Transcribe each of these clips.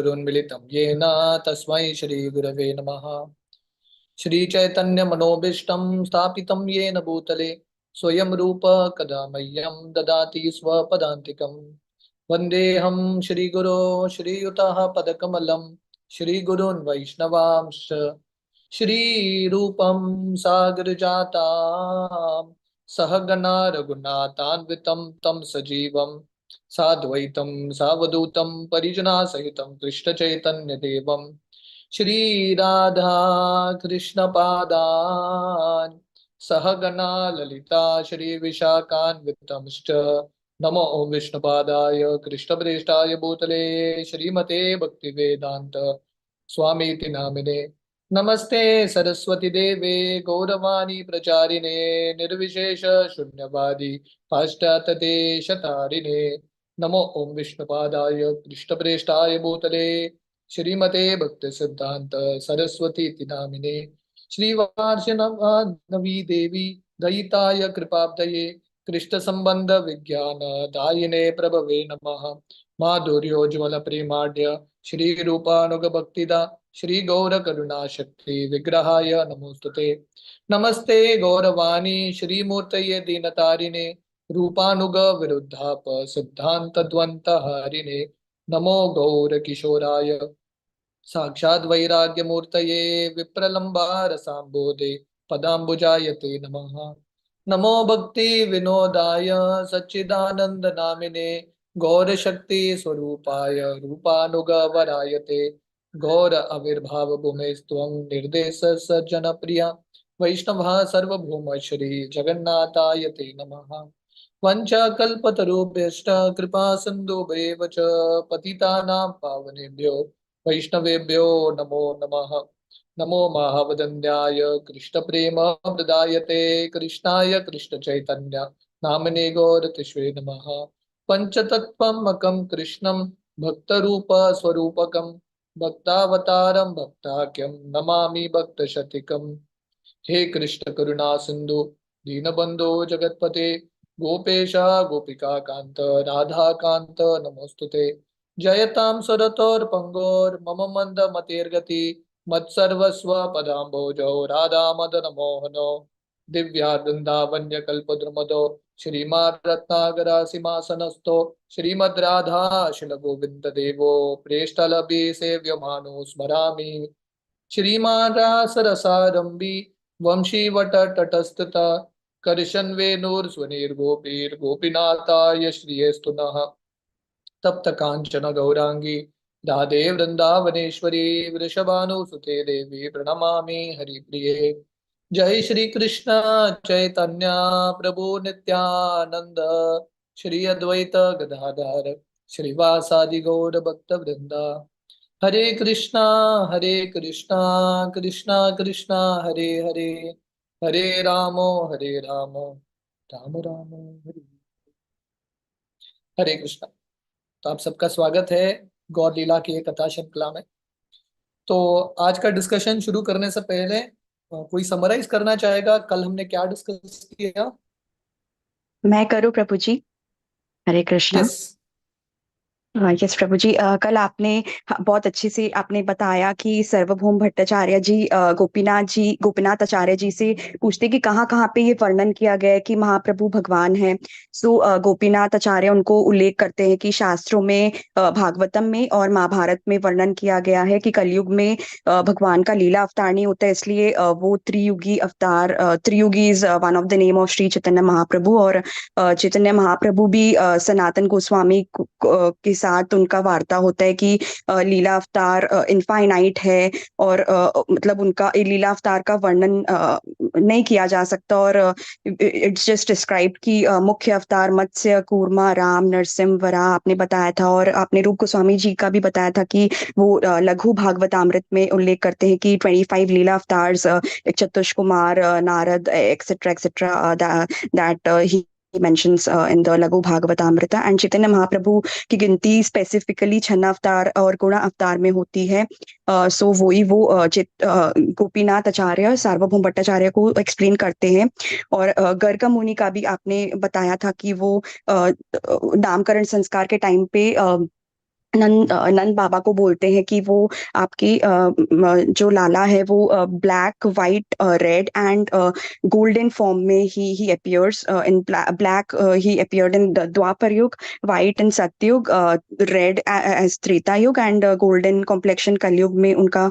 गुरुन्मिलितं येन तस्मै श्रीगुरवे नमः। श्रीचैतन्यमनोभीष्टं स्थापितं येन भूतले स्वयं रूप कदा मह्यं ददाति स्वपदान्तिकं। वन्देऽहं श्रीगुरो श्रीयुतः पदकमलं श्रीगुरून् वैष्णवांश्च श्रीरूपं सागरजातां सहगणा रघुनाथान्वितं तं सजीवं साद्वैतं सावधूतं परिजनासहितं कृष्णचैतन्यदेवं श्रीराधा कृष्णपादान् सहगणा ललिता श्रीविशाखान्वितंश्च नमो विष्णुपादाय कृष्णप्रेष्ठाय भूतले श्रीमते भक्तिवेदान्त स्वामीति नामिने। नमस्ते सरस्वती देवे गौरवाणी प्रचारिणे निर्विशेष शून्यवादी पाश्चात्य देशतारिणे। नमो ओम विष्णुपादाय कृष्णप्रेष्ठाय भूतले श्रीमते भक्ति सिद्धांत सरस्वती नामिने। श्रीवार्षनवी देवी दयिताय कृपाब्धये कृष्ण संबंध विज्ञान दायिने प्रभवे नमः। माधुर्योज्वल प्रेमाढ्य श्री रूपानुग भक्तिदा श्री गौर करुणा शक्ति विग्रहाय नमोस्तुते। नमस्ते गौरवाणी श्रीमूर्तये दीनतारिणे रूपानुग विरुद्धाप सिद्धांत द्वंत हरिणे। नमो गौर किशोराय साक्षात् वैराग्य मूर्तये विप्रलंबा रसाम्बोधे पदाम्बुजायते नमः। नमो भक्ति विनोदाय सच्चिदानंद नामिने गौर शक्ति स्वरूपाय रूपानुग वरायते। गौर आविर्भाव भूमे स्त्वं निर्देश सज्जन प्रिया वैष्णव सर्वभौम श्री जगन्नाथाय ते नमः। वंशाकल्पतरुभ्यश्च कृपा सिन्धुभ्येव च पतितानां पावनेभ्यो वैष्णवेभ्यो नमो नमः। नमो महावदन्याय कृष्णप्रेम प्रदायते कृष्णाय कृष्ण चैतन्य नामने गौरतिष्वे नमः। पंचतत्त्वमकं कृष्णं भक्तरूप स्वरूपकं भक्तावतारं भक्ताख्यं नमामि भक्तशतिकम्। हे कृष्ण करुणा सिंधु दीनबंधो जगतपते गोपेशा गोपिका कांत राधा कांत नमोस्तुते। जयतां सुरतोर्पंगोर मम मंद मतिर्गति मत्सर्वस्व पदाम्भोजो राधा मदन मोहनो दिव्या वृंदावन्य कल्पद्रुमदो श्रीमान् रत्नागरा सिंहासनस्थो श्रीमद् राधा शिल गोविंद देवो प्रेष्ठलभि सेव्यमानो स्मरामि। श्रीमान् रासरसारंभी वंशीवटतटस्थिता करशन्वेणुर्स्वनिर्गोपीर्गोपीनाथाय श्रियस्तु नः। तप्त कांचन गौरांगी राधे वृंदावनेश्वरी वृषभानुसुते देवी प्रणमामि हरिप्रिये। जय श्री कृष्ण चैतन्य प्रभु नित्यानंद श्री अद्वैत गदाधर श्रीवासादि गौर भक्त वृंदा। हरे कृष्णा कृष्णा कृष्णा हरे हरे हरे रामो राम राम हरे हरे कृष्णा। तो आप सबका स्वागत है गौर लीला की एक कथा श्रृंखला में। तो आज का डिस्कशन शुरू करने से पहले कोई समराइज करना चाहेगा कल हमने क्या डिस्कस किया? मैं करूँ प्रभु जी। हरे कृष्णा। यस। यस प्रभु जी, कल आपने बहुत अच्छे से आपने बताया कि सर्वभौम भट्टाचार्य जी गोपीनाथ आचार्य जी से पूछते कि कहाँ कहाँ पे ये वर्णन किया गया है कि महाप्रभु भगवान है। सो गोपीनाथ आचार्य उनको उल्लेख करते हैं कि शास्त्रों में भागवतम में और महाभारत में वर्णन किया गया है कि कलयुग में भगवान का लीला अवतार नहीं होता है, इसलिए वो त्रियुगी अवतार, Triyugi is one of the name of Shri Chaitanya Mahaprabhu. और चैतन्य महाप्रभु भी सनातन गोस्वामी के साथ उनका वार्ता होता है कि लीला अवतार इनफाइनाइट है और मतलब उनका लीला अवतार का वर्णन नहीं किया जा सकता। और इट्स जस्ट डिस्क्राइब कि मुख्य अवतार मत्स्य कूर्मा राम नरसिंह वराह आपने बताया था। और आपने रूप गोस्वामी जी का भी बताया था कि वो लघु भागवतामृत में उल्लेख करते हैं कि 25 लीला avatars, Chatush Kumar, Narad etcetera etcetera that he mentions in the Laghu Bhagavatamrita। And Chaitanya Mahaprabhu की गिनती स्पेसिफिकली छन्न अवतार और गुण अवतार में होती है। सो वही वो गोपीनाथ आचार्य सार्वभौम भट्टाचार्य को एक्सप्लेन करते हैं। और गर्ग मुनि का भी आपने बताया था कि वो नामकरण संस्कार के टाइम पे नंद बाबा को बोलते हैं कि वो आपकी जो लाला है वो black white red and golden form में ही appears in black he appeared in Dwapar Yug, white इन सतयुग, रेड एज त्रेता युग एंड गोल्डन कॉम्प्लेक्शन कलयुग में उनका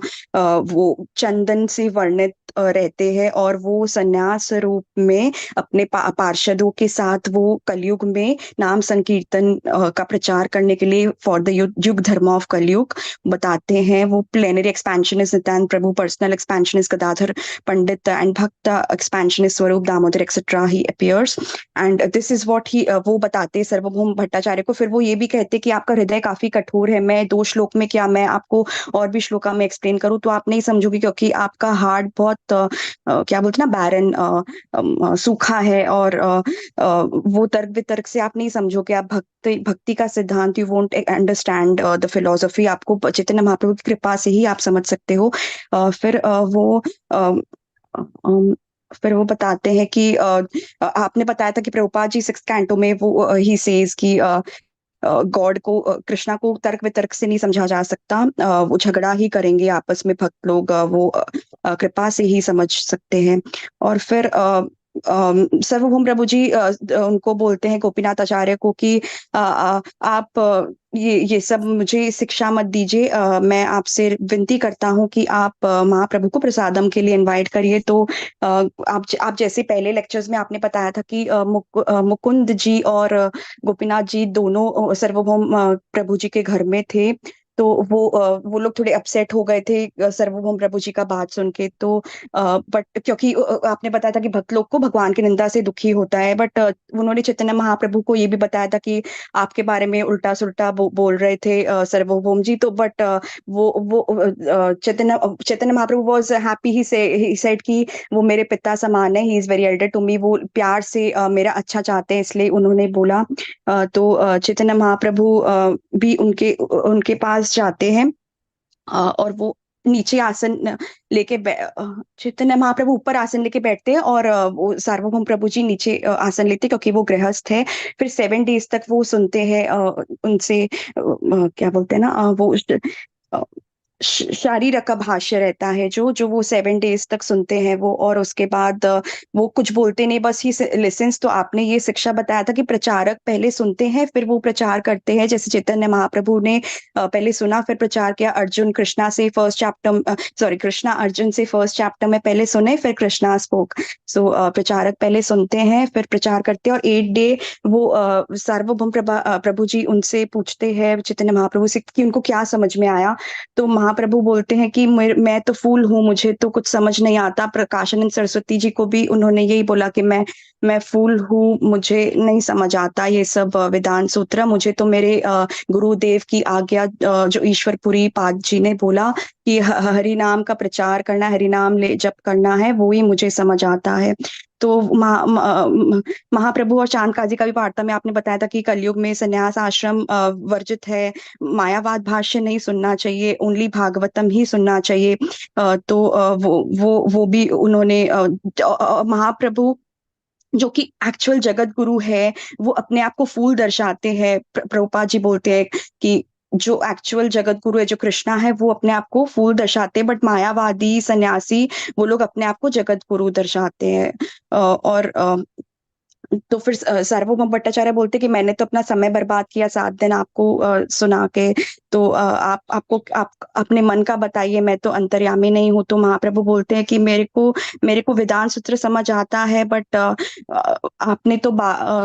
वो चंदन से वर्णित रहते हैं, और वो संन्यास रूप में अपने पार्षदों के साथ वो कलयुग में नाम संकीर्तन का प्रचार करने के लिए फॉर द युग धर्म ऑफ कलयुग बताते हैं। वो plenary expansionist Nityanand Prabhu, personal expansionist Gadadhar Pandit and भक्त एक्सपेंशनिस्ट स्वरूप Damodar etcetera he appears. And this is what he वो बताते हैं सर्वभौम भट्टाचार्य को। फिर वो ये भी कहते हैं कि आपका हृदय काफी कठोर है, मैं 2 श्लोक में क्या मैं आपको और भी श्लोका में एक्सप्लेन करूँ तो आप नहीं समझोगे, क्योंकि आपका हार्ट बहुत क्या बोलते ना बैरन सूखा है, और वो तर्क वितर्क से आप नहीं समझोगे, आप भक्ति भक्ति का सिद्धांत you won't understand the philosophy, आपको चैतन्य महाप्रभु की कृपा से ही आप समझ सकते हो। फिर अ, अम, फिर वो बताते हैं कि आपने बताया था कि प्रभुपाद जी 6th कैंटो में वो ही सेज कि गॉड को कृष्णा को तर्क वितर्क से नहीं समझा जा सकता, वो झगड़ा ही करेंगे आपस में भक्त लोग, वो कृपा से ही समझ सकते हैं। और फिर सर्वभौम प्रभु जी उनको बोलते हैं गोपीनाथ आचार्य को कि आप ये सब मुझे शिक्षा मत दीजिए, मैं आपसे विनती करता हूँ कि आप महाप्रभु को प्रसादम के लिए इनवाइट करिए। तो आप जैसे पहले लेक्चर्स में आपने बताया था कि मुकुंद जी और गोपीनाथ जी दोनों सर्वभौम प्रभु जी के घर में थे, तो वो लोग थोड़े अपसेट हो गए थे सर्वभौम प्रभु जी का बात सुन के। तो बट क्योंकि आपने बताया था कि भक्त लोग को भगवान की निंदा से दुखी होता है, बट उन्होंने चैतन्य महाप्रभु को ये भी बताया था कि आपके बारे में उल्टा सुल्टा बोल रहे थे सर्वभौम जी। तो बट वो Chaitanya Mahaprabhu was happy, he said कि वो मेरे पिता समान है, he is very elder to me, वो प्यार से मेरा अच्छा चाहते हैं, इसलिए उन्होंने बोला। तो चैतन्य महाप्रभु भी उनके उनके पास जाते हैं, और वो नीचे आसन लेके चैतन्य महाप्रभु ऊपर आसन लेके बैठते हैं, और वो सार्वभौम प्रभु जी नीचे आसन लेते हैं, क्योंकि वो गृहस्थ है। फिर 7 डेज तक वो सुनते हैं उनसे क्या बोलते हैं ना वो अ, शारीरक का भाष्य रहता है जो जो वो 7 डेज तक सुनते हैं वो, और उसके बाद वो कुछ बोलते नहीं, बस ही लिसन्स। तो आपने ये शिक्षा बताया था कि प्रचारक पहले सुनते हैं फिर वो प्रचार करते हैं, जैसे चैतन्य महाप्रभु ने पहले सुना फिर प्रचार किया। अर्जुन कृष्णा से first chapter, sorry Krishna Arjun से फर्स्ट चैप्टर में पहले सुने, फिर कृष्णा स्पोक। सो प्रचारक पहले सुनते हैं फिर प्रचार करते हैं। और 8 डे वो सार्वभौम प्रभु जी उनसे पूछते हैं चैतन्य महाप्रभु से कि उनको क्या समझ में आया। तो महाप्रभु बोलते हैं कि मैं तो फूल हूँ, मुझे तो कुछ समझ नहीं आता। प्रकाशानंद सरस्वती जी को भी उन्होंने यही बोला कि मैं फूल हूँ, मुझे नहीं समझ आता ये सब वेदांत सूत्र, मुझे तो मेरे गुरुदेव की आज्ञा जो ईश्वरपुरी पाद जी ने बोला कि हरि नाम का प्रचार करना, हरि नाम ले जप करना है, वो ही मुझे समझ आता है। तो महाप्रभु और चांद काजी का भी वार्ता में आपने बताया था कि कलयुग में संन्यास आश्रम वर्जित है, मायावाद भाष्य नहीं सुनना चाहिए, ओनली भागवतम ही सुनना चाहिए। तो वो भी उन्होंने महाप्रभु जो कि एक्चुअल जगत गुरु है, वो अपने आप को फूल दर्शाते हैं। प्रभुपाद जी बोलते हैं कि जो एक्चुअल जगत गुरु है जो कृष्णा है वो अपने आप को फूल दर्शाते हैं, बट मायावादी सन्यासी वो लोग अपने आप को जगत गुरु दर्शाते हैं। और तो फिर सार्वभौम भट्टाचार्य बोलते कि मैंने तो अपना समय बर्बाद किया 7 दिन आपको सुना के, तो आप अपने मन का बताइए, मैं तो अंतर्यामी नहीं हूँ। तो महाप्रभु बोलते हैं कि मेरे को वेदांत सूत्र समझ आता है, बट आपने तो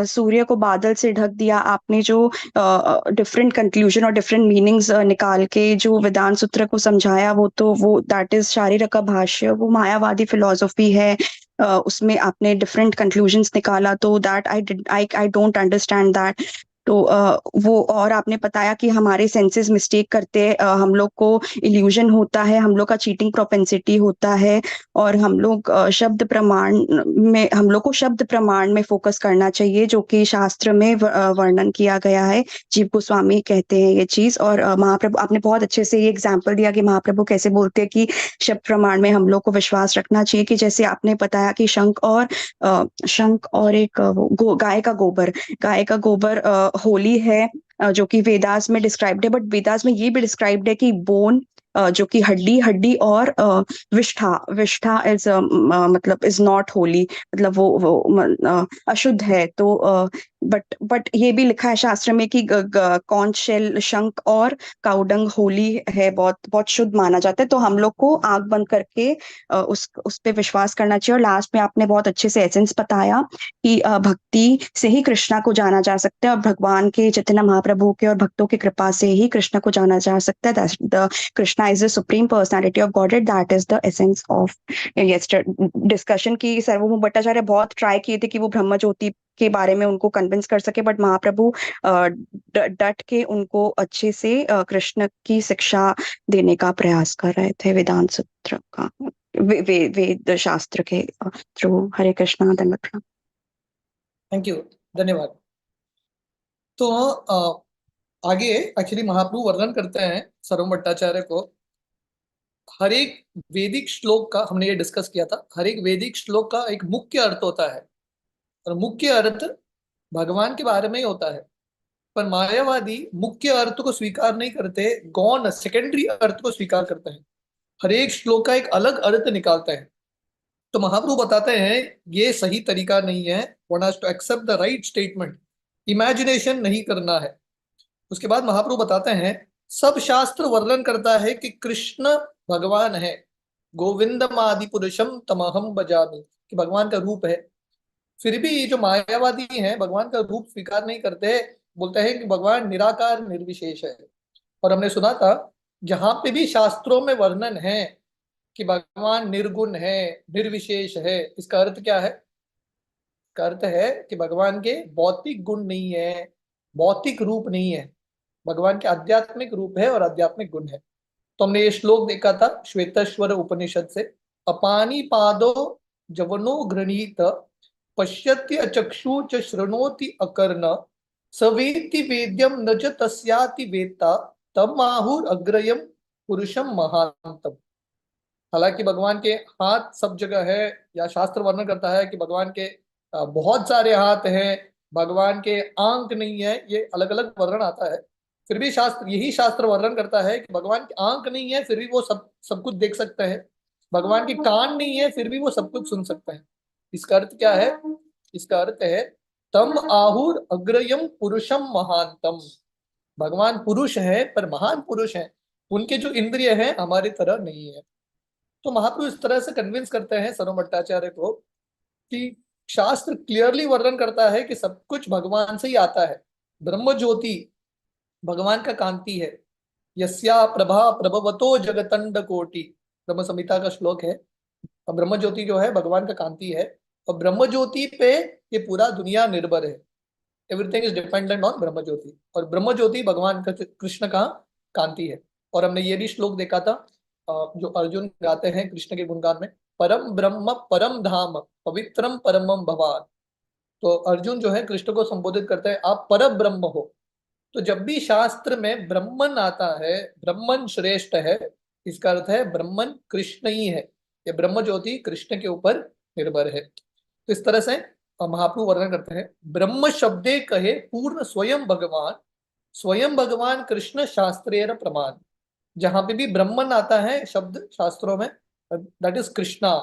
सूर्य को बादल से ढक दिया, आपने जो डिफरेंट कंक्लूजन और डिफरेंट मीनिंग्स निकाल के जो वेदांत सूत्र को समझाया, वो दैट इज शारीरक का भाष्य, वो मायावादी फिलोसफी है। उसमें आपने डिफरेंट कंक्लूजन्स निकाला, तो that I don't understand that. तो वो और आपने बताया कि हमारे सेंसेस मिस्टेक करते हैं, हम लोग को इल्यूजन होता है, हम लोग का चीटिंग प्रोपेंसिटी होता है, और हम लोग हम लोग को शब्द प्रमाण में फोकस करना चाहिए, जो कि शास्त्र में वर्णन किया गया है। जीव गोस्वामी कहते हैं ये चीज। और महाप्रभु आपने बहुत अच्छे से ये एग्जाम्पल दिया कि महाप्रभु कैसे बोलते हैं कि शब्द प्रमाण में हम लोग को विश्वास रखना चाहिए, कि जैसे आपने बताया कि शंख और एक गाय का गोबर होली है, जो कि वेदास में डिस्क्राइब्ड है, बट वेदास में ये भी डिस्क्राइब्ड है कि बोन, जो कि हड्डी हड्डी, और विष्ठा, विष्ठा इज मतलब इज नॉट होली, मतलब वो अशुद्ध है। तो बट ये भी लिखा है शास्त्र में कि कॉन्च शेल, शंख और काउडंग होली है, बहुत बहुत शुद्ध माना जाता है। तो हम लोग को आंख बंद करके उस पे विश्वास करना चाहिए। और लास्ट में आपने बहुत अच्छे से एसेंस बताया कि भक्ति से ही कृष्णा को जाना जा सकता है, और भगवान के चैतन्य महाप्रभु के और भक्तों की कृपा से ही कृष्णा को जाना जा सकता है। The Krishna is the supreme personality of godhead, that is the essence of discussion. की सर्वभौम भट्टाचार्य बहुत ट्राई किए थे कि वो ब्रह्म ज्योति के बारे में उनको कन्विंस कर सके, बट महाप्रभु डट के उनको अच्छे से कृष्ण की शिक्षा देने का प्रयास कर रहे थे, वेदांत सूत्र का, वेद शास्त्र के थ्रू। हरे कृष्णा, धन्यवाद, प्रणाम। थैंक यू, धन्यवाद। तो आगे एक्चुअली महाप्रभु वर्णन करते हैं सर्व भट्टाचार्य को। हर एक वैदिक श्लोक का, हमने ये डिस्कस किया था, हर एक वैदिक श्लोक का एक मुख्य अर्थ होता है, और मुख्य अर्थ भगवान के बारे में ही होता है। पर मायावादी मुख्य अर्थ को स्वीकार नहीं करते, गौण सेकेंडरी अर्थ को स्वीकार करते हैं। हर एक श्लोक का एक अलग अर्थ निकालते हैं। तो महाप्रभु बताते हैं ये सही तरीका नहीं है, one has to accept the right statement, imagination नहीं करना है। उसके बाद महाप्रभु बताते हैं सब शास्त्र वर्णन करता है कि कृष्ण भगवान है, गोविंदम आदि पुरुषम तमहम बजामी, कि भगवान का रूप है। फिर भी ये जो मायावादी हैं भगवान का रूप स्वीकार नहीं करते, बोलते हैं कि भगवान निराकार निर्विशेष है। और हमने सुना था जहां पे भी शास्त्रों में वर्णन है कि भगवान निर्गुण है, निर्विशेष है, इसका अर्थ क्या है? इसका अर्थ है कि भगवान के भौतिक गुण नहीं है, भौतिक रूप नहीं है, भगवान के आध्यात्मिक रूप है और आध्यात्मिक गुण है। तो हमने ये श्लोक देखा था श्वेतेश्वर उपनिषद से, अपानी पादो जवनो गृणीत पश्यति अचक्षु च शृणोति अकर्ण सवेति वेद्यम न च तस्याति वेत्ता तम आहुर अग्रयम पुरुषम महांतम। हालांकि भगवान के हाथ सब जगह है, या शास्त्र वर्णन करता है कि भगवान के बहुत सारे हाथ हैं, भगवान के आंख नहीं है, ये अलग अलग वर्णन आता है। फिर भी शास्त्र, यही शास्त्र वर्णन करता है कि भगवान की आंख नहीं है फिर भी वो सब सब कुछ देख सकते हैं, भगवान के कान नहीं है फिर भी वो सब कुछ सुन सकते हैं। इसका अर्थ क्या है? इसका अर्थ है तम आहुर अग्रयम पुरुषम महानतम। भगवान पुरुष है पर महान पुरुष है, उनके जो इंद्रिय हैं हमारी तरह नहीं है। तो महाप्रभु इस तरह से कन्विंस करते हैं सर्व भट्टाचार्य को कि शास्त्र क्लियरली वर्णन करता है कि सब कुछ भगवान से ही आता है। ब्रह्म ज्योति भगवान का कांति है, यस्या प्रभा प्रभवतो जगतंड कोटि, ब्रह्म संहिता का श्लोक है। और ब्रह्म ज्योति जो है भगवान का कांति है, और ब्रह्म ज्योति पे ये पूरा दुनिया निर्भर है। एवरीथिंग इज डिपेंडेंट ऑन ब्रह्म ज्योति, और ब्रह्म ज्योति भगवान का, कृष्ण का कांति है। और हमने ये भी श्लोक देखा था जो अर्जुन गाते हैं कृष्ण के गुणगान में, परम ब्रह्म परम धाम पवित्रम परमम भवान। तो अर्जुन जो है कृष्ण को संबोधित करते हैं, आप पर ब्रह्म हो। तो जब भी शास्त्र में ब्रह्मन आता है, ब्रह्मन श्रेष्ठ है, इसका अर्थ है ब्रह्मन कृष्ण ही है, ये ब्रह्म ज्योति कृष्ण के ऊपर निर्भर है। तो इस तरह से महाप्रभु वर्णन करते हैं, ब्रह्म शब्दे कहे पूर्ण स्वयं भगवान, स्वयं भगवान कृष्ण शास्त्रेर प्रमाण। जहां पे भी ब्रह्मन आता है शब्द शास्त्रों में, that is Krishna,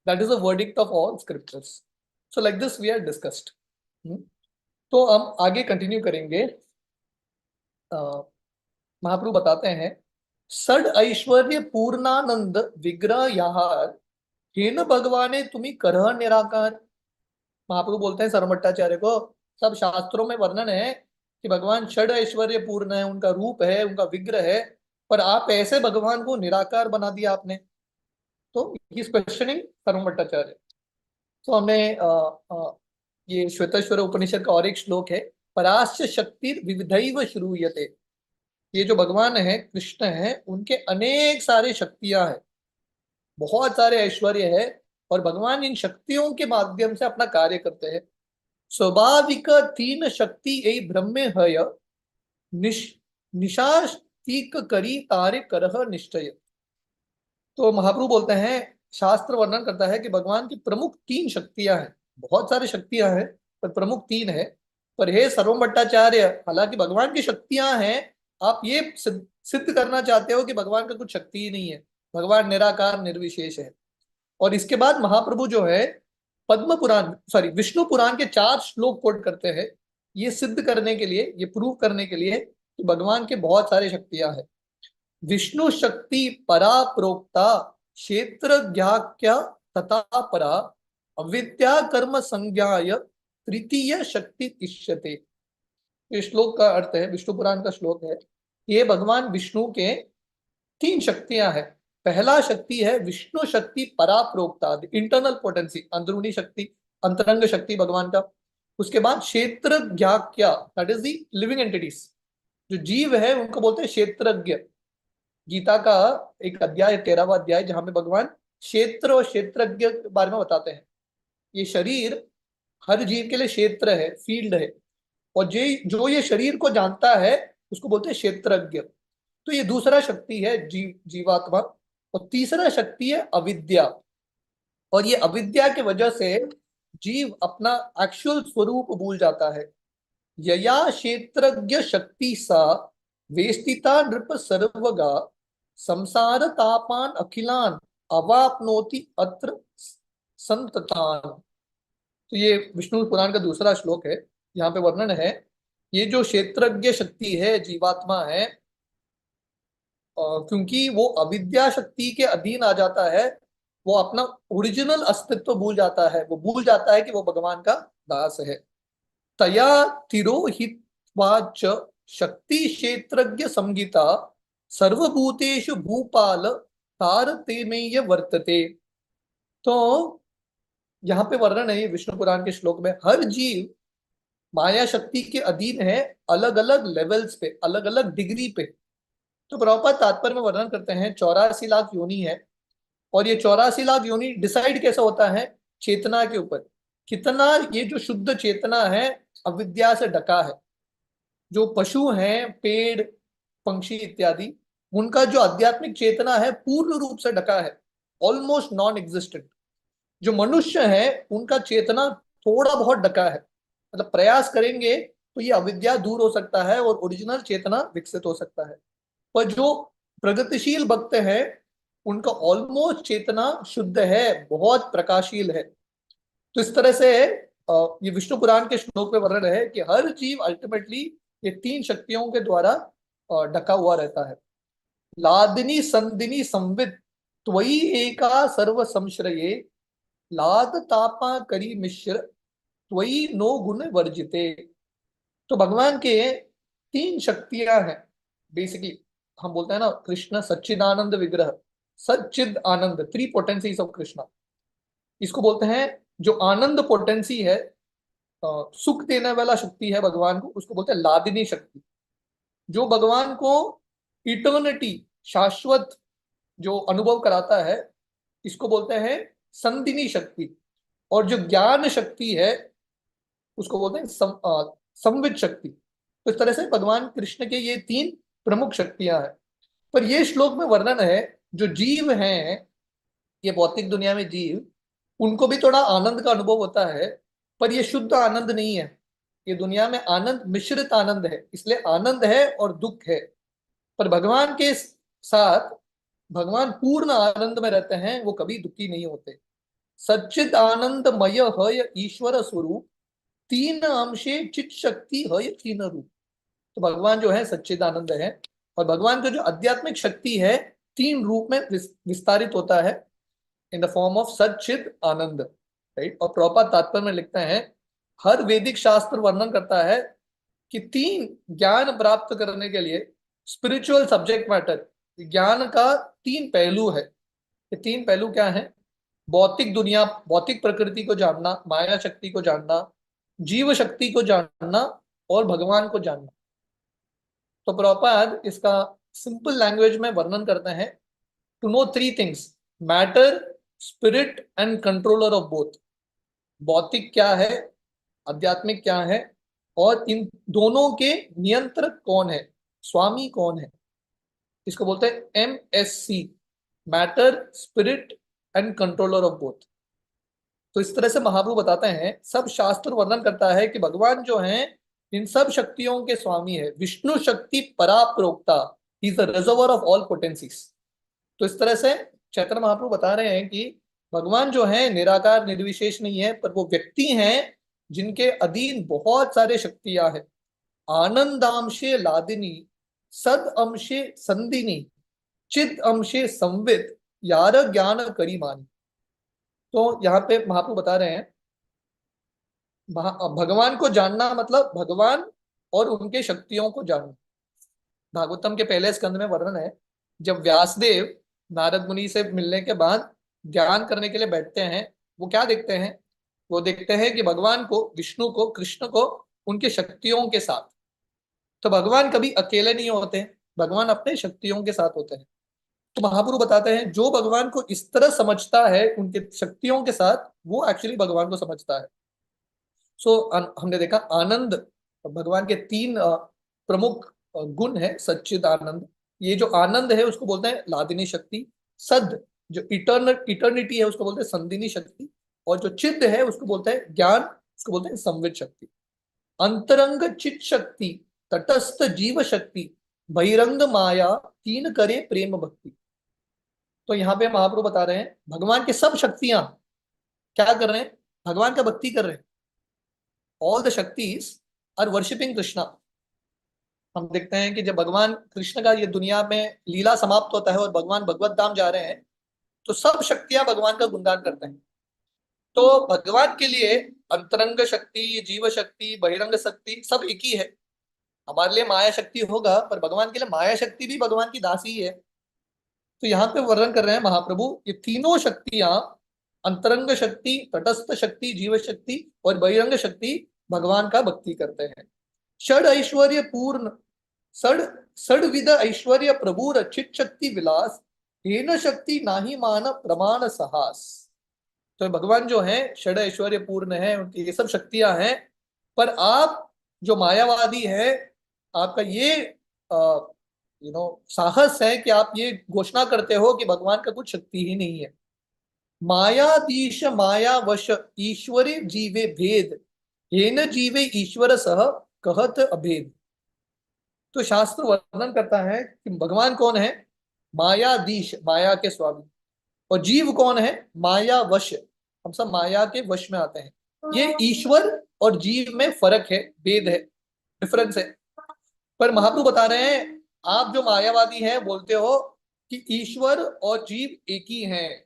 that is the verdict of all scriptures. So like this we are discussed. तो हम आगे कंटिन्यू करेंगे। महाप्रभु बताते हैं, सड ऐश्वर्य पूर्णानंद विग्रह याहार हेन भगवाने तुम्ही करह निराकार। महाप्रभु बोलते हैं सरमट्टाचार्य को, सब शास्त्रों में वर्णन है कि भगवान षड ऐश्वर्य पूर्ण है, उनका रूप है, उनका विग्रह है, पर आप ऐसे भगवान को निराकार बना दिया आपने। तो इस क्वेश्चनिंग सरमट्टाचार्य। तो हमने ये श्वेतेश्वर उपनिषद का और एक श्लोक है, परास्य शक्ति विविधैव श्रूयते। ये जो भगवान है कृष्ण है, उनके अनेक सारे शक्तियां हैं, बहुत सारे ऐश्वर्य है, और भगवान इन शक्तियों के माध्यम से अपना कार्य करते हैं। स्वाभाविक तीन शक्ति यही ब्रह्म है, निश निशास्तिक करी तारे करह निश्चय। तो महाप्रभु बोलते हैं, शास्त्र वर्णन करता है कि भगवान की प्रमुख तीन शक्तियां हैं, बहुत सारी शक्तियां हैं पर प्रमुख तीन है। पर हे सर्वम भट्टाचार्य, हालांकि भगवान की शक्तियां हैं, आप ये सिद्ध करना चाहते हो कि भगवान का कुछ शक्ति ही नहीं है, भगवान निराकार निर्विशेष है। और इसके बाद महाप्रभु जो है पद्म पुराण, सॉरी, विष्णु पुराण के 4 श्लोक कोट करते हैं, ये सिद्ध करने के लिए, ये प्रूव करने के लिए कि भगवान के बहुत सारे शक्तियां हैं। विष्णु शक्ति परा प्रोक्ता क्षेत्र ज्ञाक्या तथा परा अविद्या कर्म संज्ञाय तृतीय शक्ति तिष्यते। ये श्लोक का अर्थ है, विष्णु पुराण का श्लोक है। ये भगवान विष्णु के 3 शक्तियां हैं। पहला शक्ति है विष्णु शक्ति पराप्रोक्ता, इंटरनल पोटेंसी, अंदरूनी शक्ति, अंतरंग शक्ति भगवान का। उसके बाद क्षेत्र ज्ञाक्या, that is the living entities, जो जीव है उनको बोलते हैं क्षेत्रज्ञ। गीता का एक अध्याय, 13वां अध्याय, जहां पे भगवान क्षेत्र और क्षेत्रज्ञ के बारे में बताते हैं। ये शरीर हर जीव के लिए क्षेत्र है, फील्ड है, और जो ये शरीर को जानता है उसको बोलते हैं क्षेत्रज्ञ। तो ये दूसरा शक्ति है जीवात्मा। और तीसरा शक्ति है अविद्या। और ये अविद्या के वजह से जीव अपना एक्चुअल स्वरूप भूल जाता है। यया क्षेत्रज्ञ शक्ति सा वेष्टिता नृप सर्वगा संसार तापान अखिलान अवाप्नोति अत्र संततान। तो ये विष्णु पुराण का दूसरा श्लोक है। यहाँ पे वर्णन है, ये जो क्षेत्रज्ञ शक्ति है, जीवात्मा है, क्योंकि वो अविद्या शक्ति के अधीन आ जाता है, वो अपना ओरिजिनल अस्तित्व भूल जाता है, वो भूल जाता है कि वो भगवान का दास है। तया तिरोहित्वाच शक्ति क्षेत्रज्ञ संगीता सर्वभूतेषु भूपाल तारतम्येय वर्तते। तो यहाँ पे वर्णन है ये विष्णु पुराण के श्लोक में, हर जीव माया शक्ति के अधीन है, अलग अलग लेवल्स पे, अलग अलग डिग्री पे। तो प्रभुपाद तात्पर्य में वर्णन करते हैं 84 लाख योनि है, और ये 84 लाख योनि डिसाइड कैसे होता है? चेतना के ऊपर। कितना ये जो शुद्ध चेतना है अविद्या से ढका है। जो पशु हैं, पेड़, पंक्षी इत्यादि, उनका जो आध्यात्मिक चेतना है पूर्ण रूप से ढका है, ऑलमोस्ट नॉन एग्जिस्टेंट। जो मनुष्य है उनका चेतना थोड़ा बहुत ढका है, मतलब प्रयास करेंगे तो ये अविद्या दूर हो सकता है और ओरिजिनल चेतना विकसित हो सकता है। पर जो प्रगतिशील भक्त है उनका ऑलमोस्ट चेतना शुद्ध है, बहुत प्रकाशील है। तो इस तरह से ये विष्णु पुराण के श्लोक में वर्णन है कि हर जीव अल्टीमेटली ये 3 शक्तियों के द्वारा ढका हुआ रहता है। लादिनी संदिनी संविद त्वयि एका सर्व संश्रये लाद तापा करी मिश्र त्वयि नो गुण वर्जिते। तो भगवान के 3 शक्तियां हैं बेसिकली। हम बोलते हैं ना, कृष्ण सच्चिदानंद विग्रह, सच्चिद आनंद, 3 पोटेंसीज ऑफ कृष्णा। इसको बोलते हैं, जो आनंद पोटेंसी है, सुख देने वाला शक्ति है भगवान को, उसको बोलते हैं लादिनी शक्ति। जो भगवान को इटर्निटी, शाश्वत जो अनुभव कराता है, इसको बोलते हैं संदिनी शक्ति। और जो ज्ञान शक्ति है उसको बोलते हैं संविद शक्ति। तो इस तरह से भगवान कृष्ण के ये 3 प्रमुख शक्तियां हैं। पर ये श्लोक में वर्णन है, जो जीव हैं, ये भौतिक दुनिया में जीव, उनको भी थोड़ा आनंद का अनुभव होता है, पर ये शुद्ध आनंद नहीं है। ये दुनिया में आनंद मिश्रित आनंद है, इसलिए आनंद है और दुख है। पर भगवान के साथ भगवान पूर्ण आनंद में रहते हैं, वो कभी दुखी नहीं होते। सच्चिद आनंदमय हय ईश्वर स्वरूप 3 अंशे चित शक्ति हय 3 रूप। तो भगवान जो है सच्चिदानंद है, और भगवान का जो आध्यात्मिक शक्ति है 3 रूप में विस्तारित होता है, in the form of Sachchid Anand, right. और प्रभुपाद तात्पर्य में लिखते हैं, हर वैदिक शास्त्र वर्णन करता है कि 3 ज्ञान प्राप्त करने के लिए, स्पिरिचुअल सब्जेक्ट मैटर, ज्ञान का 3 पहलू है। ये 3 पहलू क्या है? भौतिक दुनिया, भौतिक प्रकृति को जानना, माया शक्ति को जानना, जीव शक्ति को जानना, और भगवान को जानना। तो प्रभुपाद इसका सिंपल लैंग्वेज में वर्णन करते हैं, to know 3 things, matter, spirit and controller of both. भौतिक क्या है, आध्यात्मिक क्या है, और इन दोनों के नियंत्रक कौन है, स्वामी कौन है, इसको बोलते हैं MSC, matter, spirit and controller of both. तो इस तरह से महाप्रभु बताते हैं, सब शास्त्र वर्णन करता है कि भगवान जो हैं इन सब शक्तियों के स्वामी है। विष्णु शक्ति परा प्रोक्ता, he is the reservoir of all potencies. तो इस तरह से चैतन्य महाप्रभु बता रहे हैं कि भगवान जो है निराकार निर्विशेष नहीं है, पर वो व्यक्ति हैं जिनके अधीन बहुत सारे शक्तियां हैं। आनंदांशे लादिनी, सद अंशे संदिनी, चिद अंशे संवित, यार ज्ञान करीमानी। तो यहाँ पे महाप्रभु बता रहे हैं भगवान को जानना मतलब भगवान और उनके शक्तियों को जानना। भागवतम के पहले स्कंद में वर्णन है, जब व्यासदेव नारद मुनि से मिलने के बाद ज्ञान करने के लिए बैठते हैं, वो क्या देखते हैं? वो देखते हैं कि भगवान को, विष्णु को, कृष्ण को उनके शक्तियों के साथ। तो भगवान कभी अकेले नहीं होते हैं, भगवान अपने शक्तियों के साथ होते हैं। तो महाप्रभु बताते हैं जो भगवान को इस तरह समझता है उनके शक्तियों के साथ, वो एक्चुअली भगवान को समझता है। हमने देखा आनंद, भगवान के तीन प्रमुख गुण है। सच्चिद आनंद, ये जो आनंद है उसको बोलते हैं लादिनी शक्ति। सद, जो इटर्निटी है, उसको बोलते हैं संदिनी शक्ति। और जो चिद है उसको बोलते हैं ज्ञान, उसको बोलते हैं संवित शक्ति। अंतरंग चित शक्ति, तटस्थ जीव शक्ति, बहिरंग माया, तीन करे प्रेम भक्ति। तो यहाँ पे महाप्रभु बता रहे हैं भगवान की सब शक्तियां क्या कर रहे हैं? भगवान का भक्ति कर रहे हैं। All the shaktis are worshipping Krishna. हम देखते हैं कि जब भगवान कृष्ण का ये दुनिया में लीला समाप्त होता है और भगवान भगवत धाम जा रहे हैं, तो सब शक्तियां भगवान का गुणगान करते हैं। तो भगवान के लिए अंतरंग शक्ति, जीव शक्ति, बहिरंग शक्ति सब एक ही है। हमारे लिए माया शक्ति होगा, पर भगवान के लिए माया शक्ति भी भगवान की दासी ही है। तो यहाँ पे वर्णन कर रहे हैं महाप्रभु, ये तीनों शक्तियां, अंतरंग शक्ति, तटस्थ शक्ति, जीव शक्ति और बहिरंग शक्ति, भगवान का भक्ति करते हैं। षड ऐश्वर्य पूर्ण, षड षडविध ऐश्वर्य प्रभुर चित शक्ति विलास, हेन शक्ति नाही मान प्रमाण सहास। तो भगवान जो है षड ऐश्वर्य पूर्ण है, उनकी ये सब शक्तियां हैं। पर आप जो मायावादी है, आपका ये साहस है कि आप ये घोषणा करते हो कि भगवान का कुछ शक्ति ही नहीं है। मायाधीश माया वश ईश्वरे जीवे भेद, हेन जीवे ईश्वर सह कहत अभेद। तो शास्त्र वर्णन करता है कि भगवान कौन है? मायाधीश, माया के स्वामी। और जीव कौन है? माया वश, हम सब माया के वश में आते हैं। ये ईश्वर और जीव में फर्क है, भेद है, डिफरेंस है। पर महाप्रभु बता रहे हैं आप जो मायावादी हैं बोलते हो कि ईश्वर और जीव एक ही हैं,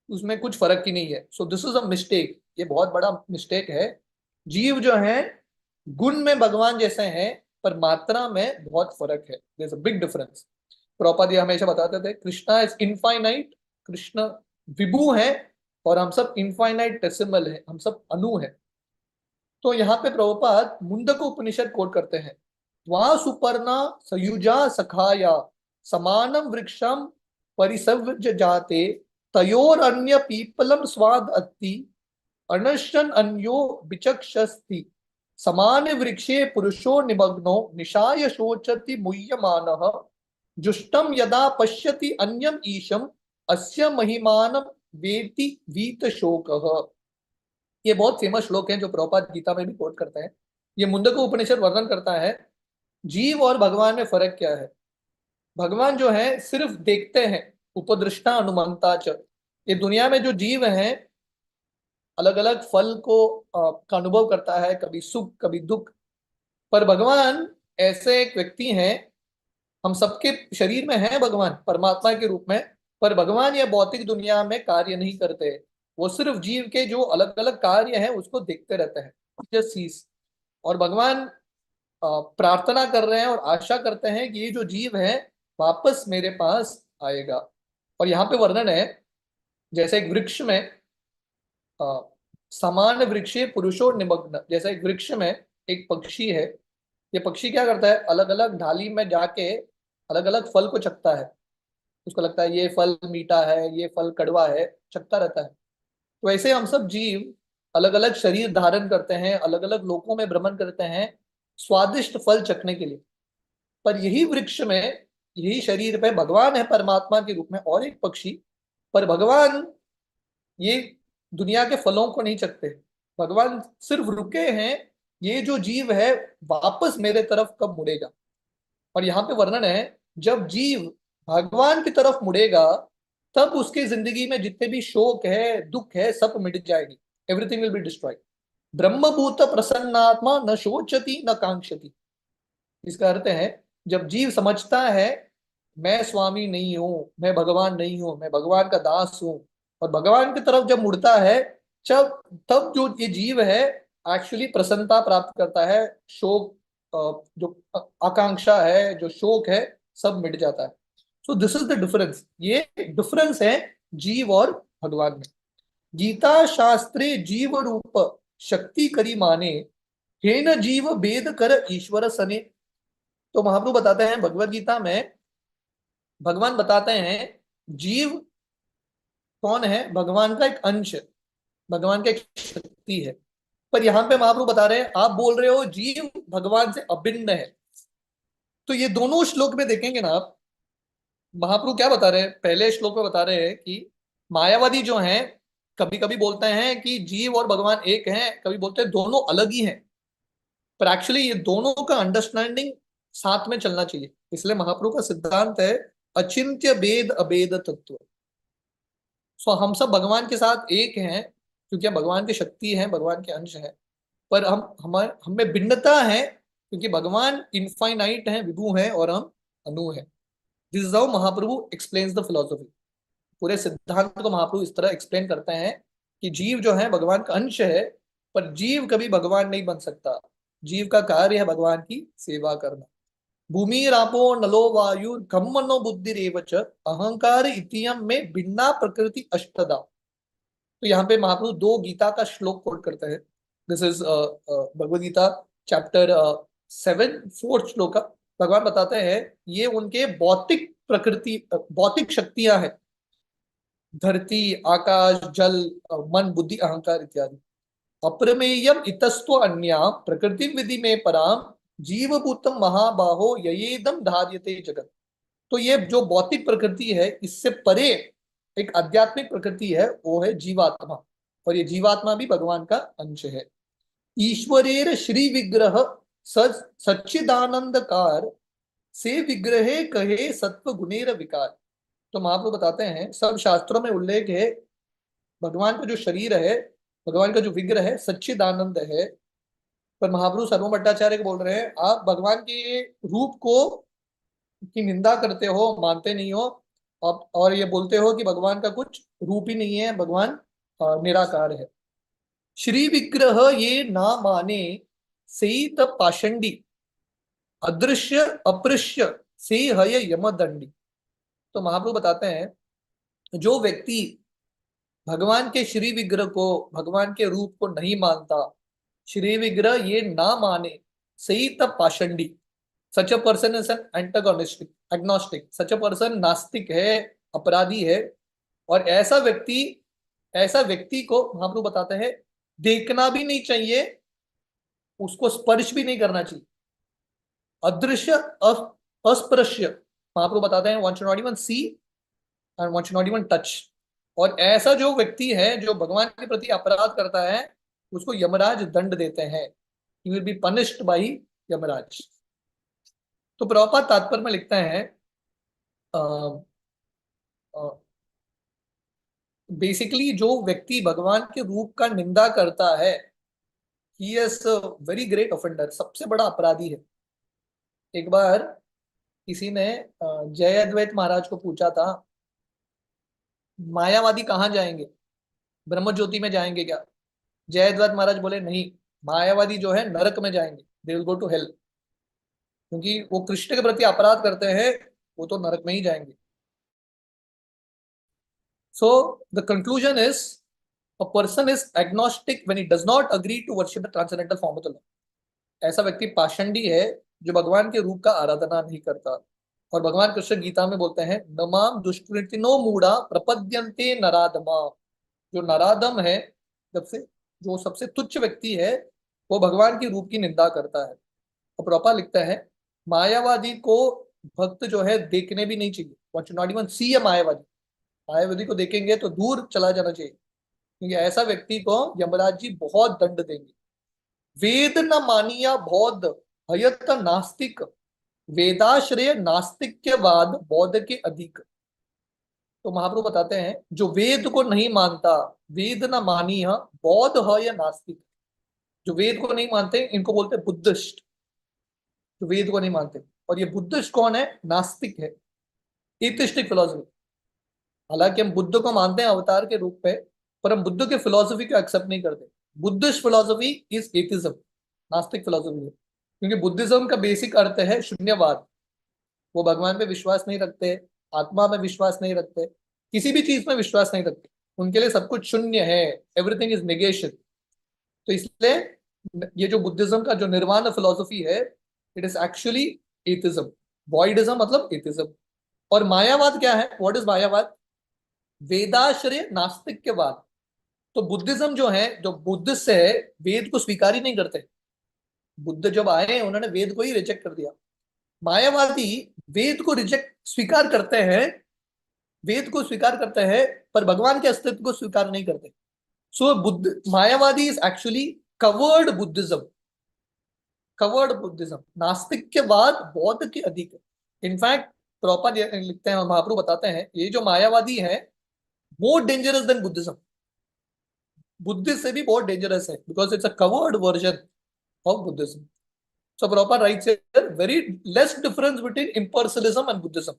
उसमें कुछ फर्क ही नहीं है। सो दिस इज अ मिस्टेक, ये बहुत बड़ा मिस्टेक है। जीव जो है गुण में भगवान जैसे हैं, पर मात्रा में बहुत फर्क है। There is a big difference. Prabhupada ये हमेशा बताते थे कृष्णा इज इनफाइनाइट, कृष्ण विभु है, और हम सब इनफाइनाइट डेसिमल है, हम सब अणु है। तो यहाँ पे प्रभुपाद मुंडक उपनिषद कोट करते हैं, द्वा सुपर्णा सयुजा सखाया, समानम वृक्षम परिसव्य जाते, तयोर अन्य पीपलम स्वाद अत्ति, अनशन अन्यो विचक्षस्ति, समान वृक्षे पुरुषो निमग्नो निशाय शोचति मुह्यमानः, जुष्टम यदा पश्यति अन्यम ईशम, अस्य महिमानम वेति वीत शोकः। ये बहुत फेमस श्लोक है जो प्रभुपाद गीता में भी कोट करते हैं। ये मुंडक उपनिषद वर्णन करता है जीव और भगवान में फर्क क्या है। भगवान जो है सिर्फ देखते हैं, उपदृष्टा अनुमंता च। ये दुनिया में जो जीव हैं अलग अलग फल को का अनुभव करता है, कभी सुख कभी दुख। पर भगवान ऐसे एक व्यक्ति हैं, हम सबके शरीर में है भगवान परमात्मा के रूप में, पर भगवान यह भौतिक दुनिया में कार्य नहीं करते। वो सिर्फ जीव के जो अलग अलग कार्य हैं उसको देखते रहते हैं, जस्ट सीज। और भगवान प्रार्थना कर रहे हैं और आशा करते हैं कि ये जो जीव है वापस मेरे पास आएगा। और यहाँ पे वर्णन है जैसे एक वृक्ष में समान वृक्षे पुरुषो निमग्न, जैसे एक वृक्ष में एक पक्षी है। ये पक्षी क्या करता है? अलग अलग ढाली में जाके अलग अलग फल को चखता है। उसको लगता है ये फल मीठा है, ये फल कड़वा है, चखता रहता है। तो ऐसे हम सब जीव अलग अलग शरीर धारण करते हैं, अलग अलग लोकों में भ्रमण करते हैं स्वादिष्ट फल चखने के लिए। पर यही वृक्ष में, यही शरीर पे भगवान है परमात्मा के रूप में, और एक पक्षी। पर भगवान ये दुनिया के फलों को नहीं चखते। भगवान सिर्फ रुके हैं ये जो जीव है वापस मेरे तरफ कब मुड़ेगा। और यहाँ पे वर्णन है, जब जीव भगवान की तरफ मुड़ेगा तब उसकी जिंदगी में जितने भी शोक है, दुख है, सब मिट जाएगी। Everything will be destroyed. ब्रह्मभूत प्रसन्नात्मा न शोचति न कांक्षति। इसका अर्थ है, जब जीव समझता है मैं स्वामी नहीं हूं, मैं भगवान नहीं हूं, मैं भगवान का दास हूं, और भगवान की तरफ जब मुड़ता है, जब तब जो ये जीव है एक्चुअली प्रसन्नता प्राप्त करता है। शोक, जो आकांक्षा है, जो शोक है, सब मिट जाता है। सो दिस इज द डिफरेंस। ये डिफरेंस है जीव और भगवान में। गीता शास्त्रे जीव रूप शक्ति करी माने, हे न जीव भेद कर ईश्वर सने। तो महाप्रभु बताते हैं भगवत गीता में, भगवान बताते हैं जीव कौन है, भगवान का एक अंश है, भगवान का एक शक्ति है। पर यहाँ पे महाप्रभु बता रहे हैं, आप बोल रहे हो जीव भगवान से अभिन्न है। तो ये दोनों श्लोक में देखेंगे ना आप, महाप्रभु क्या बता रहे हैं, पहले श्लोक में बता रहे हैं कि मायावादी जो हैं कभी कभी बोलते हैं कि जीव और भगवान एक हैं, कभी बोलते हैं दोनों अलग ही हैं। पर एक्चुअली ये दोनों का अंडरस्टैंडिंग साथ में चलना चाहिए। इसलिए महाप्रभु का सिद्धांत है अचिंत्य भेद अभेद तत्व। सो हम सब भगवान के साथ एक हैं, क्योंकि हम भगवान की शक्ति है, भगवान के अंश हैं। पर हम में भिन्नता है, क्योंकि भगवान इनफाइनाइट है, विभु है, और हम अनु है। This is how Mahaprabhu explains the philosophy. पूरे सिद्धांत को महाप्रभु इस तरह एक्सप्लेन करते हैं कि जीव जो है भगवान का अंश है, पर जीव कभी भगवान नहीं बन सकता। जीव का कार्य है भगवान की सेवा करना। भूमि रापो नलो वायु गम मनो बुद्धि रेवच अहंकार इतियम में भिन्ना प्रकृति अष्टदा। तो यहाँ पे महाप्रभु दो गीता का श्लोक कोट करते हैं। This is Bhagavad Gita chapter 7 4th श्लोक। भगवान बताते हैं ये उनके भौतिक प्रकृति, भौतिक शक्तियां हैं, धरती, आकाश, जल, मन, बुद्धि, अहंकार इत्यादि। अप्रमेयम इतस्त्व अन्या प्रकृति विधि में पराम जीवभूतम महाबाहो ययेदम धार्यते जगत। तो ये जो भौतिक प्रकृति है, इससे परे एक आध्यात्मिक प्रकृति है, वो है जीवात्मा। और ये जीवात्मा भी भगवान का अंश है। ईश्वरेर श्री विग्रह सच्चिदानंदकार से विग्रहे कहे सत्व गुणेर विकार। तो महाप्रभु बताते हैं सब शास्त्रों में उल्लेख है, भगवान का जो शरीर है, भगवान का जो विग्रह है, सच्चिदानंद है। पर महाप्रभु सर्व भट्टाचार्य को बोल रहे हैं आप भगवान के रूप को की निंदा करते हो, मानते नहीं हो। आप और ये बोलते हो कि भगवान का कुछ रूप ही नहीं है, भगवान निराकार है। श्री विग्रह ये ना माने से तब पाषंडी, अदृश्य अपृश्य से हय यमदंडी। तो महाप्रभु बताते हैं जो व्यक्ति भगवान के श्री विग्रह को, भगवान के रूप को नहीं मानता, श्री विग्रह ये ना माने, सही तब पाषंडी। Such a person is an antagonistic agnostic. Such a person नास्तिक है, अपराधी है। और ऐसा व्यक्ति को महाप्रभु बताते हैं देखना भी नहीं चाहिए, उसको स्पर्श भी नहीं करना चाहिए। अदृश्य अस्पृश्य, महाप्रभु बताते हैं one should not even see and one should not even touch. और ऐसा जो व्यक्ति है जो भगवान के प्रति अपराध करता है, उसको यमराज दंड देते हैं। He will be punished by Yamraj. तो प्रभुपाद तात्पर्य में लिखते हैं बेसिकली जो व्यक्ति भगवान के रूप का निंदा करता है, he is very great offender, सबसे बड़ा अपराधी है। एक बार किसी ने जय अद्वैत महाराज को पूछा था मायावादी कहाँ जाएंगे, ब्रह्म ज्योति में जाएंगे क्या? जय अद्वैत महाराज बोले नहीं, मायावादी जो है नरक में जाएंगे, they will go to hell. क्योंकि वो कृष्ण के प्रति अपराध करते हैं, वो तो नरक में ही जाएंगे। So the conclusion is a person is agnostic when he does not agree to worship the transcendental form of the lord. ऐसा व्यक्ति पाषंडी है जो भगवान के रूप का आराधना नहीं करता। और भगवान कृष्ण गीता में बोलते हैं नमाम दुष्कृतिनो मूढ़ा प्रपद्यन्ते नराधमा। जो नराधम है, सबसे जो सबसे तुच्छ व्यक्ति है, वो भगवान के रूप की निंदा करता है। और प्रोपा लिखता है मायावादी को भक्त जो है देखने भी नहीं चाहिए। वन शुड नॉट इवन सी अ मायावादी। मायावादी को देखेंगे तो दूर चला जाना चाहिए, क्योंकि ऐसा व्यक्ति को यमराज जी बहुत दंड देंगे। वेद न मानिया बौद्ध हयत नास्तिक, वेदाश्रय नास्तिक्यवाद बौद्ध के अधिक। तो महाप्रभु बताते हैं जो वेद को नहीं मानता, वेद न मानी बौद्ध है या नास्तिक, जो वेद को नहीं मानते इनको बोलते हैं बुद्धिस्ट, जो वेद को नहीं मानते। और ये बुद्धिस्ट कौन है? नास्तिक है, एथिस्टिक फिलोसफी। हालांकि हम बुद्ध को मानते हैं अवतार के रूप पे, पर हम बुद्ध के फिलोसफी को एक्सेप्ट नहीं करते। बुद्धिस्ट फिलोसफी इज एथिज्म, नास्तिक फिलोसफी है, क्योंकि बुद्धिज्म का बेसिक अर्थ है शून्यवाद। वो भगवान पे विश्वास नहीं रखते, आत्मा में विश्वास नहीं रखते, किसी भी चीज में विश्वास नहीं रखते। उनके लिए सब कुछ शून्य है, एवरीथिंग इज नेगेशन। तो इसलिए ये जो बुद्धिज्म का जो निर्वाण फिलोसफी है, इट इज एक्चुअली एथिज्म। वॉइडिज्म मतलब एथिज्म। और मायावाद क्या है? What is मायावाद? वेदाश्रय नास्तिक्यवाद। तो बुद्धिज्म जो है, जो बुद्धिस्ट है, वेद को स्वीकार ही नहीं करते। बुद्ध जब आए उन्होंने वेद को ही रिजेक्ट कर दिया। मायावादी वेद को रिजेक्ट स्वीकार करते हैं, वेद को स्वीकार करते हैं, पर भगवान के अस्तित्व को स्वीकार नहीं करते। So Buddha Mayavadi is actually covered Buddhism, covered Buddhism. नास्तिक्यवाद बौद्ध के अधिक है। इनफैक्ट प्रॉपर लिखते हैं, महाप्रभु बताते हैं ये जो मायावादी है more dangerous than Buddhism, Buddhist से भी बहुत डेंजरस है, because it's a covered version of Buddhism. So proper right से very less difference between impersonalism and Buddhism.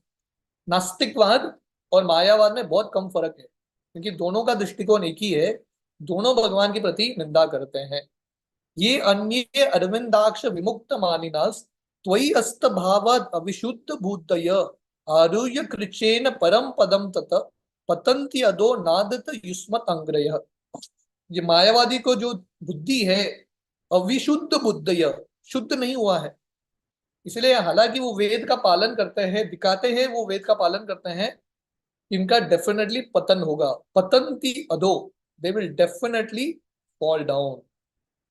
नास्तिकवाद और मायावाद में बहुत कम फर्क है, क्योंकि दोनों का दृष्टिकोण एक ही है, दोनों भगवान के प्रति निंदा करते हैं। ये अन्य अरविंदाक्ष विमुक्त मानिनास त्वयि अस्त भावाद अविशुद्ध बुद्धय आरुह्य कृचेन परम पदम तत पतंति अदो नादत युष्मत अंग्रय। ये मायावादी को जो बुद्धि है अविशुद्ध बुद्धय, शुद्ध नहीं हुआ है, इसलिए हालांकि वो वेद का पालन करते हैं, दिखाते हैं वो वेद का पालन करते हैं, इनका डेफिनेटली पतन होगा। पतंति अधो, they will definitely fall down.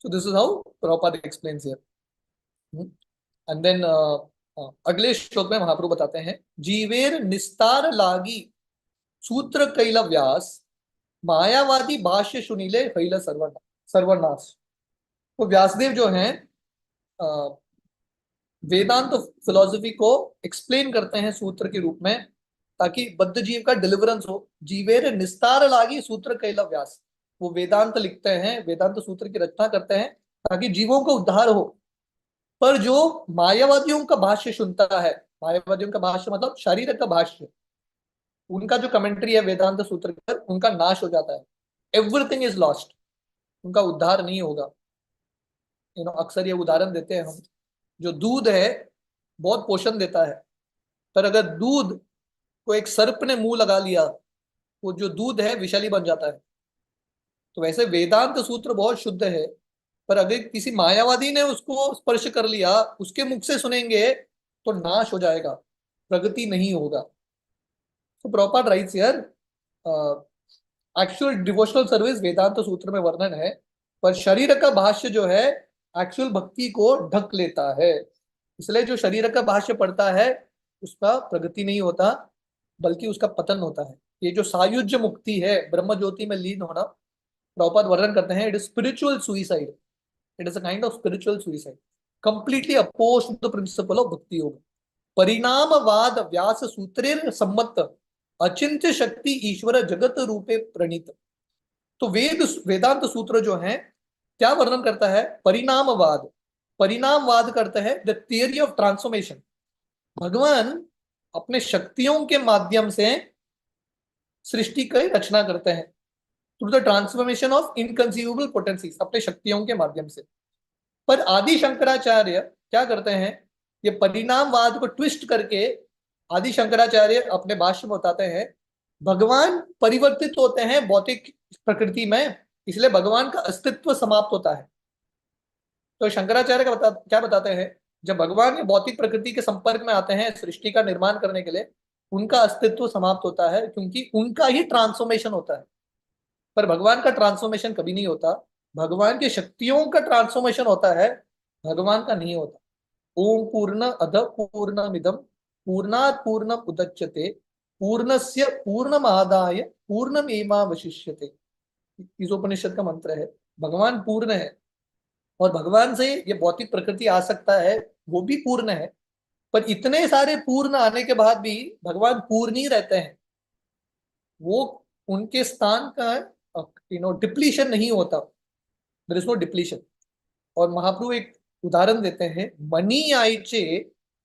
So this is how proper explains here. And then अगले श्लोक में महाप्रभु बताते हैं, जीवेर निस्तार लागी सूत्र कैल व्यास, मायावादी भाष्य सुनीले कैल सर्वनाश। तो व्यासदेव जो हैं वेदांत फिलोसफी को एक्सप्लेन करते हैं सूत्र के रूप में, ताकि बद्ध जीव का डिलीवरेंस हो। जीवेर निस्तार लागी सूत्र कैला व्यास, वो वेदांत लिखते हैं, वेदांत सूत्र की रचना करते हैं ताकि जीवों का उद्धार हो। पर जो मायावादियों का भाष्य सुनता है, मायावादियों का भाष्य मतलब शारीर का भाष्य, उनका जो कमेंट्री है वेदांत सूत्र पर, उनका नाश हो जाता है। एवरीथिंग इज लॉस्ट, उनका उद्धार नहीं होगा। अक्सर ये उदाहरण देते हैं हम, जो दूध है बहुत पोषण देता है, पर अगर दूध को एक सर्प ने मुंह लगा लिया, वो जो दूध है विषैली बन जाता है। तो वैसे वेदांत सूत्र बहुत शुद्ध है, पर अगर किसी मायावादी ने उसको स्पर्श कर लिया, उसके मुख से सुनेंगे तो नाश हो जाएगा, प्रगति नहीं होगा। तो proper rights here, actual devotional service Vedanta Sutra में वर्णन है, पर शरीर का भाष्य जो है एक्चुअल भक्ति को ढक लेता है। इसलिए जो शरीर का भाष्य पढ़ता है उसका प्रगति नहीं होता, बल्कि उसका पतन होता है। ये जो सायुज्य मुक्ति है, ब्रह्म ज्योति में लीन होना, प्रॉपर वर्णन करते हैं, it is spiritual suicide, it is a kind of spiritual suicide, completely oppose to the principle of bhakti yoga. परिणामवाद व्यास सूत्रेर सम्मत अचिंत्य शक्ति ईश्वर जगत रूपे प्रणीत। तो वेदांत सूत्र जो है क्या वर्णन करता है? परिणामवाद, परिणामवाद करता है द थियरी ऑफ ट्रांसफॉर्मेशन। भगवान अपने शक्तियों के माध्यम से सृष्टि की रचना करते हैं, through the transformation of inconceivable potencies, अपने शक्तियों के माध्यम से। पर आदि शंकराचार्य क्या करते हैं? ये परिणामवाद को ट्विस्ट करके आदि शंकराचार्य अपने भाष्य में बताते हैं भगवान परिवर्तित होते हैं भौतिक प्रकृति में, इसलिए भगवान का अस्तित्व समाप्त होता है। तो शंकराचार्य क्या बताते हैं? जब भगवान ये भौतिक प्रकृति के संपर्क में आते हैं सृष्टि का निर्माण करने के लिए, उनका अस्तित्व समाप्त होता है, क्योंकि उनका ही ट्रांसफॉर्मेशन होता है। पर भगवान का ट्रांसफॉर्मेशन कभी नहीं होता, भगवान की शक्तियों का ट्रांसफॉर्मेशन होता है, भगवान का नहीं होता। ओम पूर्ण अध पूर्णमिदम पूर्णात् पूर्णम उदच्यते पूर्णस्य पूर्णमादाय पूर्णमेवावशिष्यते। इस उपनिषद का मंत्र है। भगवान पूर्ण है, और भगवान से ये भौतिक प्रकृति आ सकता है, वो भी पूर्ण है, पर इतने सारे पूर्ण आने के बाद भी भगवान पूर्ण ही रहते हैं। वो उनके स्थान का डिप्लीशन नहीं होता, देयर इज नो डिप्लीशन। और महाप्रभु एक उदाहरण देते हैं, मनी आइचे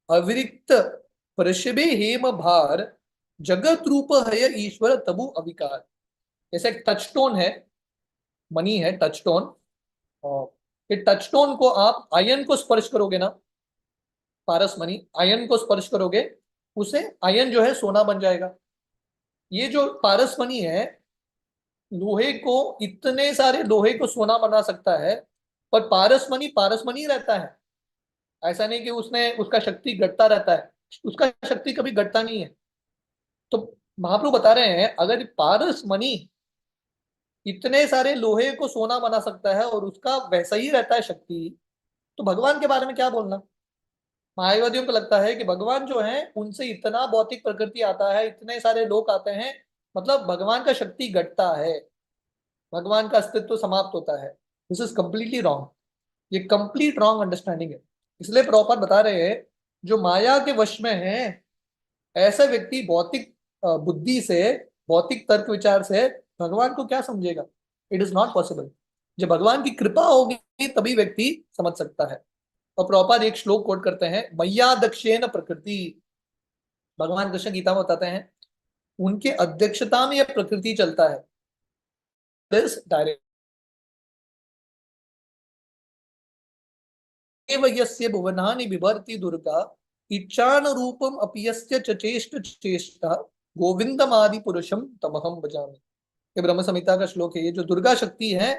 अविरिक्त प्रशबे हेम भार जगत रूप है ईश्वर तबु अविकार। जैसे एक टचस्टोन है, मनी है टचस्टोन, और ये टचस्टोन को आप आयन को स्पर्श करोगे ना, पारस मनी आयन को स्पर्श करोगे, उसे आयन जो है सोना बन जाएगा। ये जो पारस मनी है, लोहे को, इतने सारे लोहे को सोना बना सकता है, पर पारस मनी रहता है। ऐसा नहीं कि उसने उसका शक्ति घटता रहता है, उसका शक्ति कभी घटता नहीं है। तो महाप्रभु बता रहे हैं, अगर पारस मनी इतने सारे लोहे को सोना बना सकता है और उसका वैसा ही रहता है शक्ति, तो भगवान के बारे में क्या बोलना। मायावादियों को लगता है कि भगवान जो है उनसे इतना भौतिक प्रकृति आता है, इतने सारे लोग आते हैं, मतलब भगवान का शक्ति घटता है, भगवान का अस्तित्व समाप्त होता है। दिस इज कंप्लीटली रॉन्ग, ये कंप्लीट रॉन्ग अंडरस्टैंडिंग है। इसलिए प्रभुपाद बता रहे हैं, जो माया के वश में है, ऐसा व्यक्ति भौतिक बुद्धि से, भौतिक तर्क विचार से भगवान को क्या समझेगा। It is not possible. जब भगवान की कृपा होगी तभी व्यक्ति समझ सकता है। और प्रभुपाद एक श्लोक कोट करते हैं, मैया दक्षेण प्रकृति। भगवान कृष्ण गीता में बताते हैं, उनके अध्यक्षता में यह प्रकृति चलता है, डायरेक्ट यस्य भुवनानि बिभर्ति दुर्गा इच्छान रूपम अपियस्य च चेष्ट चेष्टा गोविंदमादि पुरुषम तमहम भजामि। ये ब्रह्म संहिता का श्लोक है। ये जो दुर्गा शक्ति है,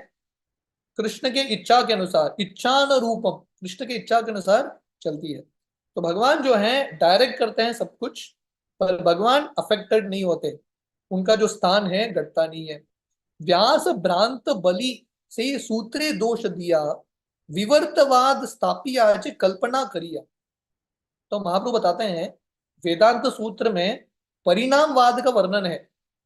कृष्ण के इच्छा के अनुसार, इच्छान रूपम, कृष्ण के इच्छा के अनुसार चलती है। तो भगवान जो है डायरेक्ट करते हैं सब कुछ, पर भगवान अफेक्टेड नहीं होते, उनका जो स्थान है घटता नहीं है। व्यास भ्रांत बलि से सूत्रे दोष दिया, विवर्तवाद स्थापिया च कल्पना करिया। तो महाप्रभु बताते हैं, वेदांत सूत्र में परिणामवाद का वर्णन है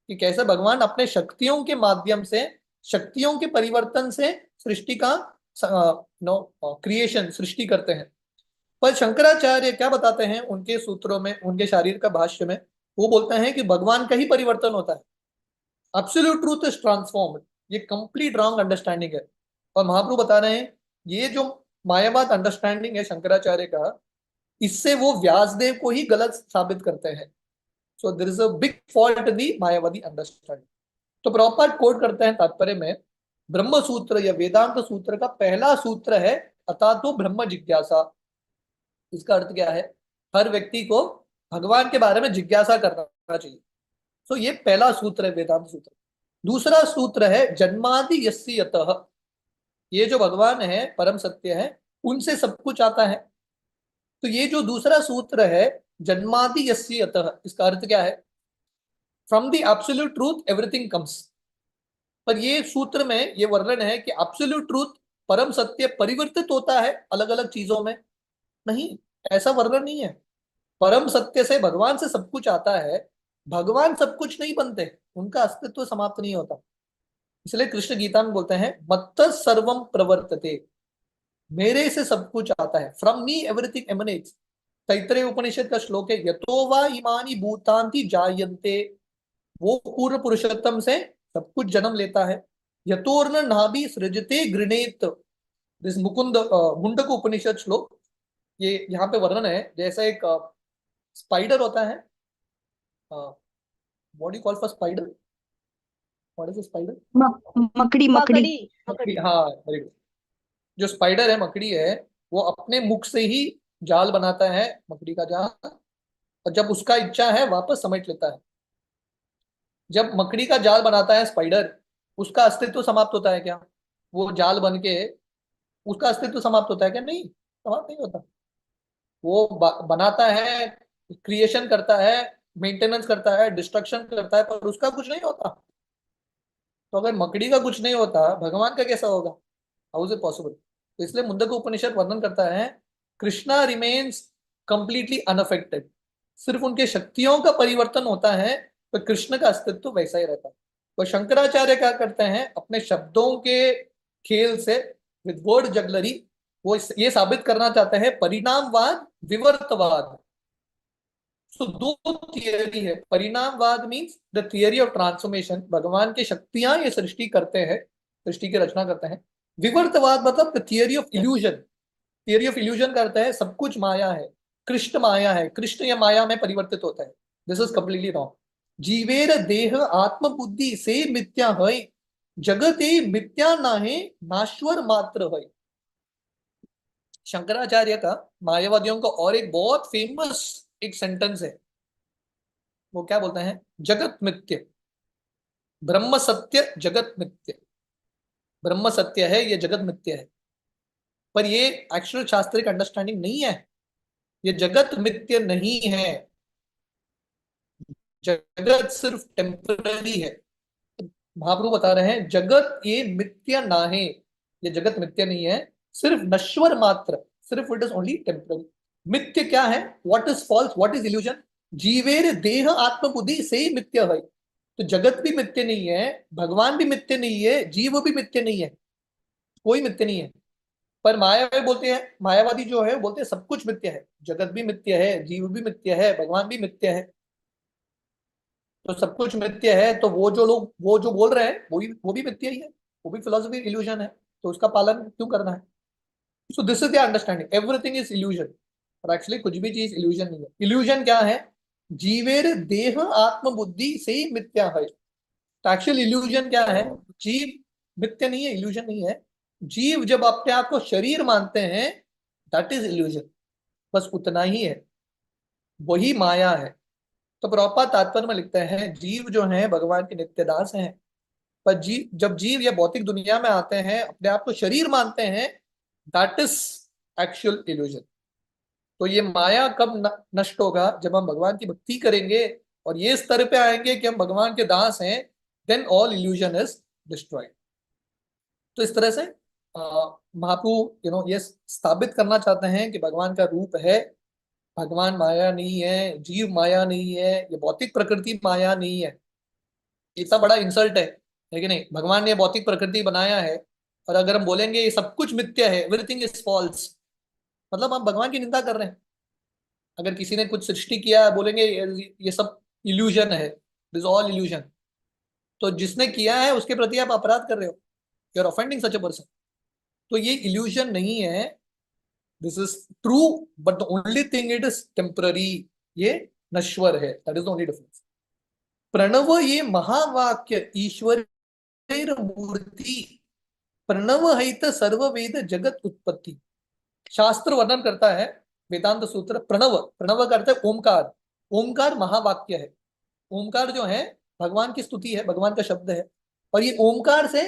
कि कैसे भगवान अपने शक्तियों के माध्यम से, शक्तियों के परिवर्तन से सृष्टि का नो क्रिएशन, सृष्टि करते हैं। पर शंकराचार्य क्या बताते हैं उनके सूत्रों में, उनके शारीर का भाष्य में, वो बोलते हैं कि भगवान का ही परिवर्तन होता है, एब्सोल्यूट ट्रूथ इज ट्रांसफॉर्म्ड। ये कंप्लीट रॉन्ग अंडरस्टैंडिंग है। और महाप्रभु बता रहे हैं, ये जो मायावाद अंडरस्टैंडिंग है शंकराचार्य का, इससे वो व्यासदेव को ही गलत साबित करते हैं। So there is a big fault in the Mayavadi understanding. तो प्रॉपर कोट करते हैं तात्पर्य में, ब्रह्म सूत्र या वेदांत सूत्र का पहला सूत्र है अथा तो ब्रह्म जिज्ञासा। इसका अर्थ क्या है, हर व्यक्ति को भगवान के बारे में जिज्ञासा करना चाहिए। तो ये पहला सूत्र है वेदांत सूत्र। दूसरा सूत्र है जन्मादि यस्य यतः। ये जो भगवान है, परम सत्य है, उनसे सब कुछ आता है। तो ये जो दूसरा सूत्र है, जन्मादि यस्य यतः, इसका अर्थ क्या है, from the absolute truth everything comes. पर ये सूत्र में ये वर्णन है कि एब्सोल्यूट ट्रूथ, परम सत्य परिवर्तित होता है अलग अलग चीजों में, नहीं, ऐसा वर्णन नहीं है। परम सत्य से, भगवान से सब कुछ आता है, भगवान सब कुछ नहीं बनते, उनका अस्तित्व समाप्त नहीं होता। इसलिए कृष्ण गीता में बोलते हैं, मत्त सर्वम प्रवर्तते, मेरे से सब कुछ आता है, फ्रॉम मी एवरीथिंग एमनेट्स। तैत्रेय उपनिषद का श्लोक है, यतो वा इमानी भूतांति जायन्ते, वो पूर्व पुरुषोत्तम से सब कुछ जन्म लेता है। यतोर्ण नाभि सृजते गृणेत, दिस मुकुंद मुंडक उपनिषद श्लोक। ये यहाँ पे वर्णन है, जैसा एक स्पाइडर होता है, what you call for spider, what is spider, मकड़ी मकड़ी। मकड़ी। मकड़ी, हाँ वेरी गुड। जो स्पाइडर है, मकड़ी है, वो अपने मुख से ही जाल बनाता है, मकड़ी का जाल, और जब उसका इच्छा है वापस समेट लेता है। जब मकड़ी का जाल बनाता है स्पाइडर, उसका अस्तित्व समाप्त होता है क्या, वो जाल बन के उसका अस्तित्व समाप्त होता है क्या, नहीं, समाप्त नहीं होता। वो बनाता है, क्रिएशन करता है, मेंटेनेंस करता है, डिस्ट्रक्शन करता है, पर उसका कुछ नहीं होता। तो अगर मकड़ी का कुछ नहीं होता, भगवान का कैसा होगा, हाउ इज इट पॉसिबल। तो इसलिए मुंडक उपनिषद वर्णन करता है, कृष्णा रिमेन्स कंप्लीटली अनअफेक्टेड, सिर्फ उनके शक्तियों का परिवर्तन होता है, तो कृष्ण का अस्तित्व वैसा ही रहता है। तो शंकराचार्य क्या करते हैं, अपने शब्दों के खेल से विद वर्ड जगलरी, वो ये साबित करना चाहते हैं परिणामवाद, विवर्तवाद। तो दो थियरी है। परिणामवाद means the theory of transformation, भगवान की शक्तियां ये सृष्टि करते हैं, सृष्टि की रचना करते हैं। विवर्तवाद मतलब the theory of illusion, theory of illusion करता है सब कुछ माया है, कृष्ण माया है, कृष्ण या माया में परिवर्तित होता है। This is completely wrong. जीवेर देह आत्म बुद्धि से मिथ्या है, जगते मिथ्या ना है, नाश्वर मात्र है। शंकराचार्य का, मायावादियों का और एक बहुत फेमस एक सेंटेंस है, वो क्या बोलते हैं? जगत मिथ्य, ब्रह्म सत्य, जगत मिथ्य। ब्रह्म सत्य है, ये जगत मिथ्य है। पर ये एक्चुअल शास्त्रिक अंडरस्टैंडिंग नहीं है। ये जगत मिथ्य नहीं है, जगत सिर्फ टेम्पररी है। महाप्रभु बता रहे हैं जगत ये मिथ्या ना है, ये जगत मिथ्या नहीं है, सिर्फ नश्वर मात्र, सिर्फ इट इज ओनली टेम्पररी। मिथ्य क्या है? What is false, what is illusion? जीवेर देह आत्म बुद्धि से मिथ्या है। तो जगत भी मिथ्य नहीं है, भगवान भी मिथ्य नहीं है, जीव भी मिथ्य नहीं है, कोई मिथ्य नहीं है। पर मायावादी बोलते हैं, मायावादी जो है बोलते हैं सब कुछ मिथ्य है, जगत भी मिथ्य है, जीव भी मिथ्य है, भगवान भी मिथ्य है। तो सब कुछ मिथ्य है, तो वो जो लोग वो जो बोल रहे हैं वो भी मिथ्य ही है, वो भी फिलोसफी इल्यूजन है। तो उसका पालन क्यों करना है? सो this is the understanding, everything is illusion. और एक्चुअली कुछ भी चीज इल्यूजन नहीं है। इल्यूजन क्या है? जीवेर देह आत्म बुद्धि से मिथ्या है। तो एक्चुअल इल्यूजन क्या है? जीव मिथ्य नहीं है, इल्यूजन नहीं है। जीव जब अपने आप को शरीर मानते हैं, दैट इज इल्यूजन, बस उतना ही है, वही माया है। तो प्रभुपाद तात्पर्य में लिखते हैं जीव जो है भगवान के नित्य दास हैं। पर जब जीव ये भौतिक दुनिया में आते हैं, अपने आप को शरीर मानते हैं, दैट इज एक्चुअल इल्यूजन। तो ये माया कब नष्ट होगा? जब हम भगवान की भक्ति करेंगे और ये स्तर पे आएंगे कि हम भगवान के दास हैं, then all illusion is destroyed. तो इस तरह से महाप्रभु ये स्थापित करना चाहते हैं कि भगवान का रूप है, भगवान माया नहीं है, जीव माया नहीं है, ये भौतिक प्रकृति माया नहीं है। इतना बड़ा इंसल्ट है कि नहीं? भगवान ने भौतिक प्रकृति बनाया है, और अगर हम बोलेंगे ये सब कुछ मिथ्या है, एवरीथिंग इज फॉल्स, मतलब हम भगवान की निंदा कर रहे हैं। अगर किसी ने कुछ सृष्टि किया है, बोलेंगे ये सब इल्यूजन है, दिस ऑल इल्यूजन, तो जिसने किया है उसके प्रति आप अपराध कर रहे हो, you are offending such a person. तो ये इल्यूजन नहीं है, this is true, but the only thing it is temporary, ये नश्वर है, that is the only difference. प्रणव ये महावाक्य ईश्वर मूर्ति, प्रणव हित सर्व वेद जगत उत्पत्ति। शास्त्र वर्णन करता है, वेदांत सूत्र, प्रणव, प्रणव का अर्थ है ओमकार। ओमकार महावाक्य है। ओमकार जो है भगवान की स्तुति है, भगवान का शब्द है, और ये ओमकार से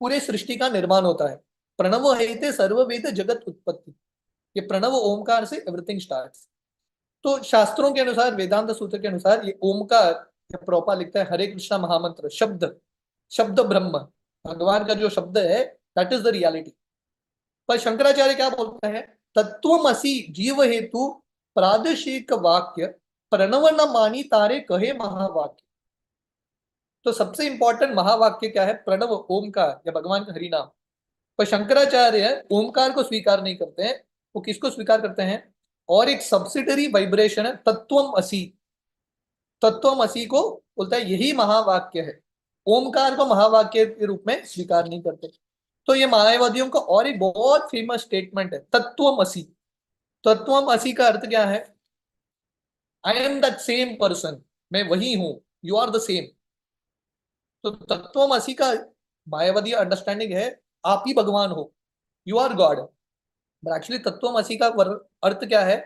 पूरे सृष्टि का निर्माण होता है। प्रणव हित सर्व वेद जगत उत्पत्ति, ये प्रणव ओमकार से एवरीथिंग स्टार्ट्स। तो शास्त्रों के अनुसार, वेदांत सूत्र के अनुसार, ये ओमकार, प्रोपा लिखता है हरे कृष्णा महामंत्र, शब्द, शब्द ब्रह्म, भगवान का जो शब्द है, दैट इज द रियलिटी। पर शंकराचार्य क्या बोलते हैं? तत्वमसि जीव हेतु प्रादेशिक वाक्य, प्रणव न मानी तारे कहे महावाक्य। तो सबसे इंपॉर्टेंट महावाक्य क्या है? प्रणव, ओमकार, या भगवान का हरि नाम। पर शंकराचार्य ओमकार को स्वीकार नहीं करते हैं, वो किसको स्वीकार करते हैं? और एक सब्सिडरी वाइब्रेशन है तत्वम असी, तत्वम असी को बोलता है यही महावाक्य है। ओमकार को महावाक्य के रूप में स्वीकार नहीं करते। तो ये मायावादियों का और एक बहुत फेमस स्टेटमेंट है, तत्वम असी। तत्वम असी का अर्थ क्या है? I am that same person, मैं वही हूं, यू आर द सेम। तो तत्वम असी का मायावादी अंडरस्टैंडिंग है आप ही भगवान हो, you are God. But actually तत्वमसी का अर्थ क्या है?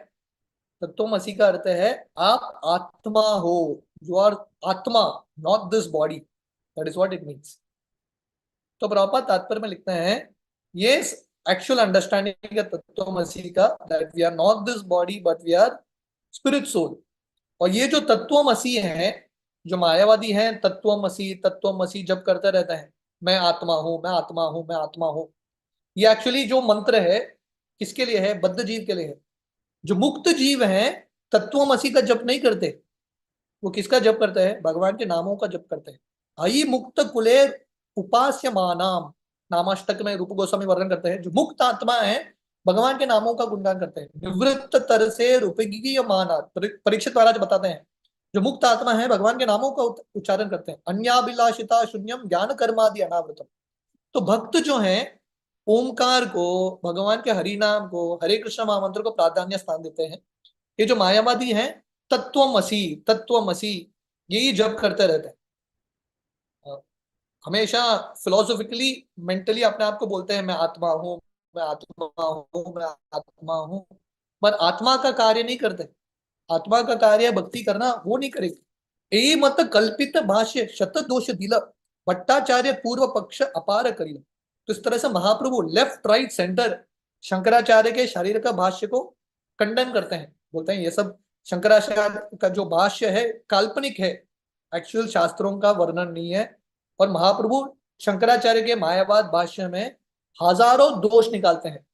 तत्वमसी का अर्थ है आप आत्मा हो, यू आर आत्मा, not this body, that is what it means. तो प्रभुपाद तात्पर्य में लिखते हैं ये एक्चुअल अंडरस्टैंडिंग है तत्वमसी का, that we are not this body but we are spirit soul. और ये जो तत्वमसी है, जो मायावादी हैं, तत्वमसी तत्वमसी जब करते रहते हैं, मैं आत्मा हूं, मैं आत्मा हूं, मैं आत्मा हूं, ये एक्चुअली जो मंत्र है किसके लिए है? बद्ध जीव के लिए है। जो मुक्त जीव हैं, तत्वमसी का जप नहीं करते, वो किसका जप करते हैं? भगवान के नामों का जप करते हैं। अयि मुक्त कुले उपास्य मानाम, नामाष्टक में रूप गोस्वामी वर्णन करते हैं, जो मुक्त आत्मा है भगवान के नामों का गुणगान करते हैं। निवृत्त तर से रूपगी मानात, परीक्षित महाराज बताते हैं, जो मुक्त आत्मा है भगवान के नामों का उच्चारण करते हैं। अन्याभिलाषिता शून्यम ज्ञान कर्मादि अनावृतम। तो भक्त जो है ओमकार को, भगवान के हरि नाम को, हरे कृष्ण महामंत्र को प्राधान्य स्थान देते हैं। ये जो मायावादी है, तत्वमसी तत्वमसी यही जप करते रहते हैं। हमेशा फिलोसॉफिकली मेंटली अपने आप को बोलते हैं मैं आत्मा हूं, मैं आत्मा हूं, मैं आत्मा हूं, पर आत्मा का कार्य नहीं करते। आत्मा का कार्य भक्ति करना, वो नहीं करेगी। यही मत कल्पित भाष्य शत दोष दिल भट्टाचार्य पूर्व पक्ष अपार करी। तो इस तरह से महाप्रभु लेफ्ट राइट सेंटर शंकराचार्य के शरीर का भाष्य को खंडन करते हैं, बोलते हैं ये सब शंकराचार्य का जो भाष्य है काल्पनिक है, एक्चुअल शास्त्रों का वर्णन नहीं है। और महाप्रभु शंकराचार्य के मायावाद भाष्य में हजारों दोष निकालते हैं।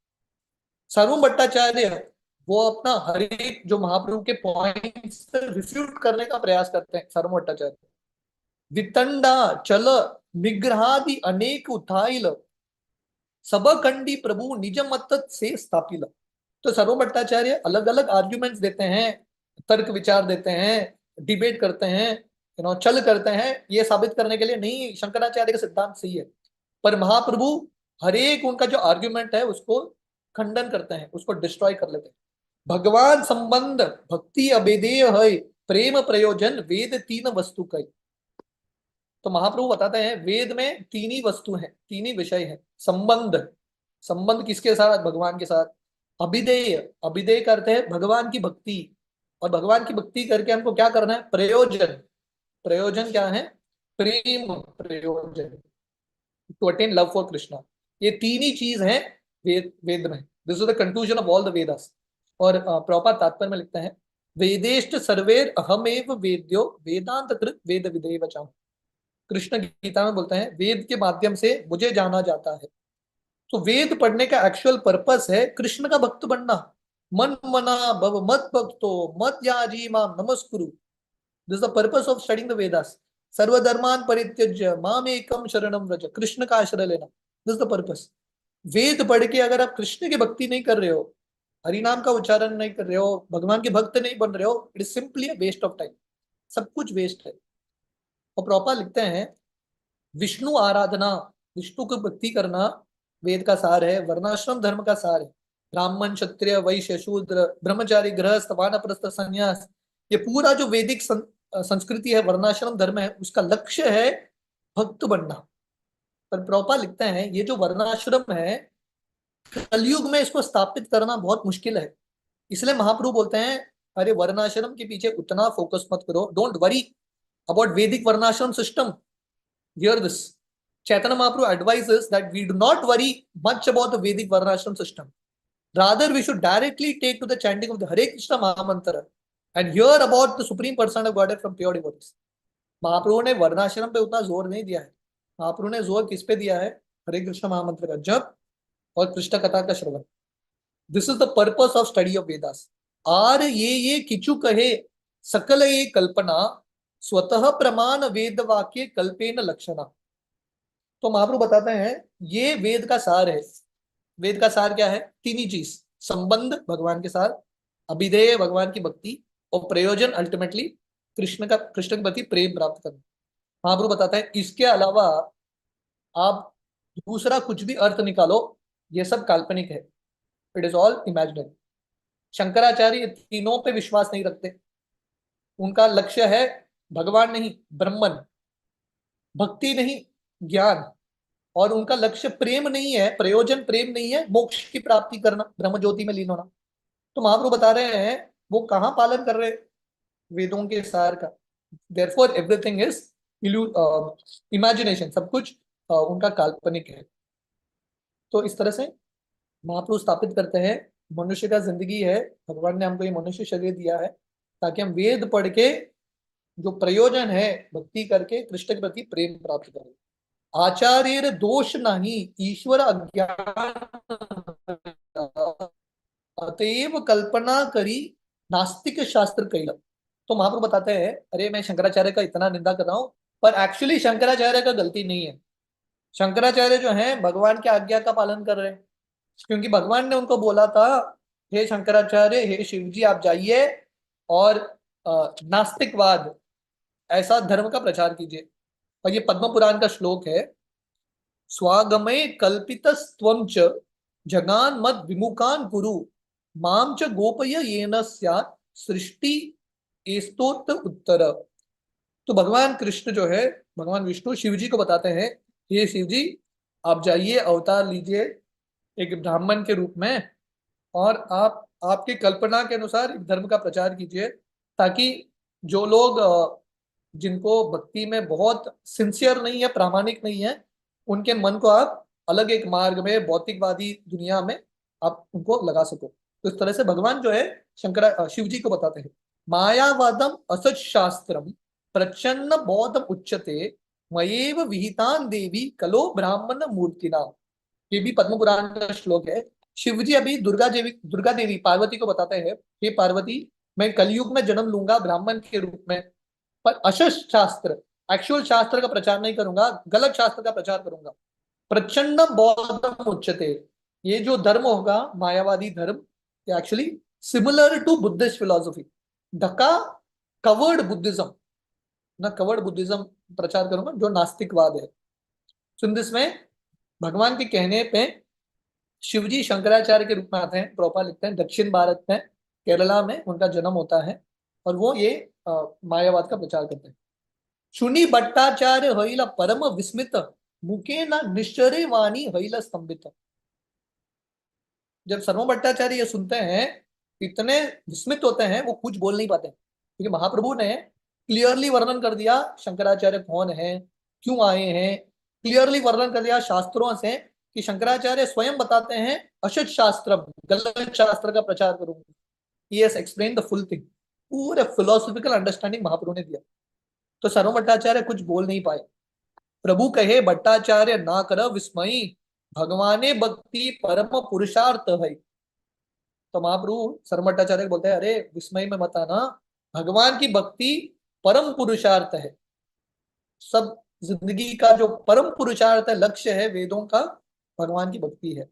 सर्वम भट्टाचार्य वो अपना हर एक जो महाप्रभु के पॉइंट्स रिफ्यूट करने का प्रयास करते हैं। सर्वम भट्टाचार्य वितंडा चल निग्रहादि अनेक उठाइल सब खंडी प्रभु निज मत से स्थापिल। तो सर्वम भट्टाचार्य अलग अलग आर्ग्यूमेंट्स देते हैं, तर्क विचार देते हैं, डिबेट करते हैं, चल करते हैं, ये साबित करने के लिए नहीं शंकराचार्य का सिद्धांत सही है। पर महाप्रभु हर एक उनका जो आर्ग्यूमेंट है उसको खंडन करते हैं, उसको डिस्ट्रॉय कर लेते हैं। भगवान संबंध भक्ति अभेदेय है, प्रेम प्रयोजन वेद तीन वस्तु कई। तो महाप्रभु बताते हैं वेद में तीन ही वस्तु है, तीन ही विषय है। संबंध, संबंध किसके साथ? भगवान के साथ। अभिधेय, अभिधेय करते हैं भगवान की भक्ति, और भगवान की भक्ति करके हमको क्या करना है? प्रयोजन, प्रयोजन क्या है? प्रेम प्रयोजन, to attain love for Krishna. ये तीन ही चीज है वेद में। This is the conclusion of all the Vedas. और प्रभुपाद तात्पर्य में लिखते हैं वेदेष्ट सर्वेर अहमेव वेद्यो वेदांत कृत वेद विदेव चाहूं। कृष्ण गीता में बोलते हैं वेद के माध्यम से मुझे जाना जाता है। तो वेद पढ़ने का एक्चुअल पर्पस है कृष्ण का भक्त बनना। मन मना भव मत भक्तो मत याजी माम नमस्कुरु। This the purpose of studying the Vedas. सर्वधर्मान परित्यज्य माम एकम शरणम व्रज, कृष्ण का आश्रय लेना, दिस द पर्पस। वेद पढ़ के अगर आप कृष्ण की भक्ति नहीं कर रहे हो, हरि नाम का उच्चारण नहीं कर रहे हो, भगवान के भक्त नहीं बन रहे हो, it is simply a waste of time. सब कुछ वेस्ट है। और प्रॉपर लिखते हैं विष्णु आराधना, विष्णु को भक्ति करना वेद का सार है, वर्णाश्रम धर्म का सार है। ब्राह्मण क्षत्रिय वैश्य शूद्र ब्रह्मचारी गृहस्थ वानप्रस्थ संन्यास, ये पूरा जो वैदिक संस्कृति है, वर्णाश्रम धर्म है, उसका लक्ष्य है भक्त बनना। पर प्रॉपर लिखते हैं ये जो वर्णाश्रम है कलयुग में इसको स्थापित करना बहुत मुश्किल है। इसलिए महाप्रभु बोलते हैं अरे वर्णाश्रम के पीछे उतना फोकस मत करो, डोंट वरी अबाउट वैदिक वर्णाश्रम system. Hear this. Chaitanya Mahaprabhu advises that we do not worry much about the Vedic Varnashram system. Rather, we should directly take to the chanting of the Hare Krishna Mahamantra and hear about the Supreme Person of Godhead from pure devotees. महाप्रभु ने वर्णाश्रम पे उतना जोर नहीं दिया है। महाप्रभु ने जोर किस पे दिया है? हरे कृष्ण महामंत्र का जप और कृष्ण कथा का श्रवण। This is the purpose of study of Vedas. आर ये किचु कहे सकल ये कल्पना स्वतः प्रमाण वेद वाक्य कल्पेन लक्षणा। तो महाप्रभु बताते हैं ये वेद का सार है। वेद का सार क्या है? तीन ही चीज, संबंध भगवान के साथ, अभिधेय भगवान की भक्ति, और प्रयोजन अल्टीमेटली कृष्ण के प्रति प्रेम प्राप्त करना। महाप्रभु बताता है इसके अलावा आप दूसरा कुछ भी अर्थ निकालो, ये सब काल्पनिक है, it is all imaginary. Shankaracharya तीनों पे विश्वास नहीं रखते। उनका लक्ष्य है भगवान नहीं ब्रह्मन, भक्ति नहीं ज्ञान, और उनका लक्ष्य प्रेम नहीं है, प्रयोजन प्रेम नहीं है, मोक्ष की प्राप्ति करना, ब्रह्म ज्योति में लीन होना। तो महाप्रभु बता रहे हैं वो कहाँ पालन कर रहे वेदों के सार का। देयरफॉर एवरीथिंग इज इमेजिनेशन, सब कुछ उनका काल्पनिक है। तो इस तरह से महाप्रभु स्थापित करते हैं मनुष्य का जिंदगी है, भगवान ने हमको ये मनुष्य शरीर दिया है ताकि हम वेद पढ़ के जो प्रयोजन है भक्ति करके कृष्ण के प्रति प्रेम प्राप्त करें। आचार्य दोष नहीं ईश्वर अज्ञान अतएव कल्पना करी नास्तिक शास्त्र कैल। तो महाप्रभु बताते हैं अरे मैं शंकराचार्य का इतना निंदा कर रहा हूं, पर एक्चुअली शंकराचार्य का गलती नहीं है। शंकराचार्य जो हैं भगवान की आज्ञा का पालन कर रहे हैं, क्योंकि भगवान ने उनको बोला था, हे शंकराचार्य, हे शिव जी, आप जाइए और नास्तिकवाद, ऐसा धर्म का प्रचार कीजिए। और ये पद्म पुराण का श्लोक है, स्वागमे कल्पितस्त्वं च जगान मद विमुखान कुरु माम च गोपय येन स्यात् सृष्टि एस्तोत्र उत्तर। तो भगवान कृष्ण जो है, भगवान विष्णु शिव जी को बताते हैं, ये शिव जी, आप जाइए, अवतार लीजिए एक ब्राह्मण के रूप में, और आप आपकी कल्पना के अनुसार एक धर्म का प्रचार कीजिए, ताकि जो लोग जिनको भक्ति में बहुत सिंसियर नहीं है, प्रामाणिक नहीं है, उनके मन को आप अलग एक मार्ग में, भौतिकवादी दुनिया में आप उनको लगा सको। तो इस तरह से भगवान जो है शिव जी को बताते हैं, मायावादम असत शास्त्रम प्रच्छन्न बौद्धम उच्चते मयेव विहितान देवी कलो ब्राह्मण मूर्तिना। ये भी पद्म पुराण का श्लोक है। शिव जी अभी दुर्गा देवी पार्वती को बताते हैं, हे पार्वती, मैं कलयुग में जन्म लूंगा ब्राह्मण के रूप में, पर अशस्त्र शास्त्र, एक्चुअल शास्त्र का प्रचार नहीं करूंगा, गलत शास्त्र का प्रचार करूंगा। प्रचंड बौद्धम उच्चते, ये जो धर्म होगा मायावादी धर्म, ये actually similar to Buddhist philosophy, ढका कवर्ड बुद्धिज्म, ना कवर्ड बुद्धिज्म प्रचार करूंगा जो नास्तिकवाद है। सुन दिसमें भगवान के कहने पे शिवजी शंकराचार्य के रूप में आते हैं, प्रोपा लिखते हैं, दक्षिण भारत में केरला में उनका जन्म होता है, और वो ये मायावाद का प्रचार करते हैं। शुनि भट्टाचार्य हईला परम विस्मित मुके न निश्चरे वाणी हईला स्तंभित। जब सर्व भट्टाचार्य ये सुनते हैं, इतने विस्मित होते हैं, वो कुछ बोल नहीं पाते, क्योंकि महाप्रभु ने क्लियरली वर्णन कर दिया शंकराचार्य कौन है, क्यों आए हैं, क्लियरली वर्णन कर दिया शास्त्रों से कि शंकराचार्य स्वयं बताते हैं, अशुद्ध शास्त्र, गलत शास्त्र का प्रचार करूंगा। He has explain the full thing, पूरे फिलोसॉफिकल अंडरस्टैंडिंग महाप्रभु ने दिया। तो सर्व भट्टाचार्य कुछ बोल नहीं पाए। प्रभु कहे, भट्टाचार्य ना कर विस्मयी, भगवाने भक्ति परम पुरुषार्थ है। तो महाप्रभु सर्व भट्टाचार्य को बोलते हैं, अरे विस्मय में मत आना, भगवान की भक्ति परम पुरुषार्थ है। सब जिंदगी का जो परम पुरुषार्थ है, लक्ष्य है वेदों का, भगवान की भक्ति है।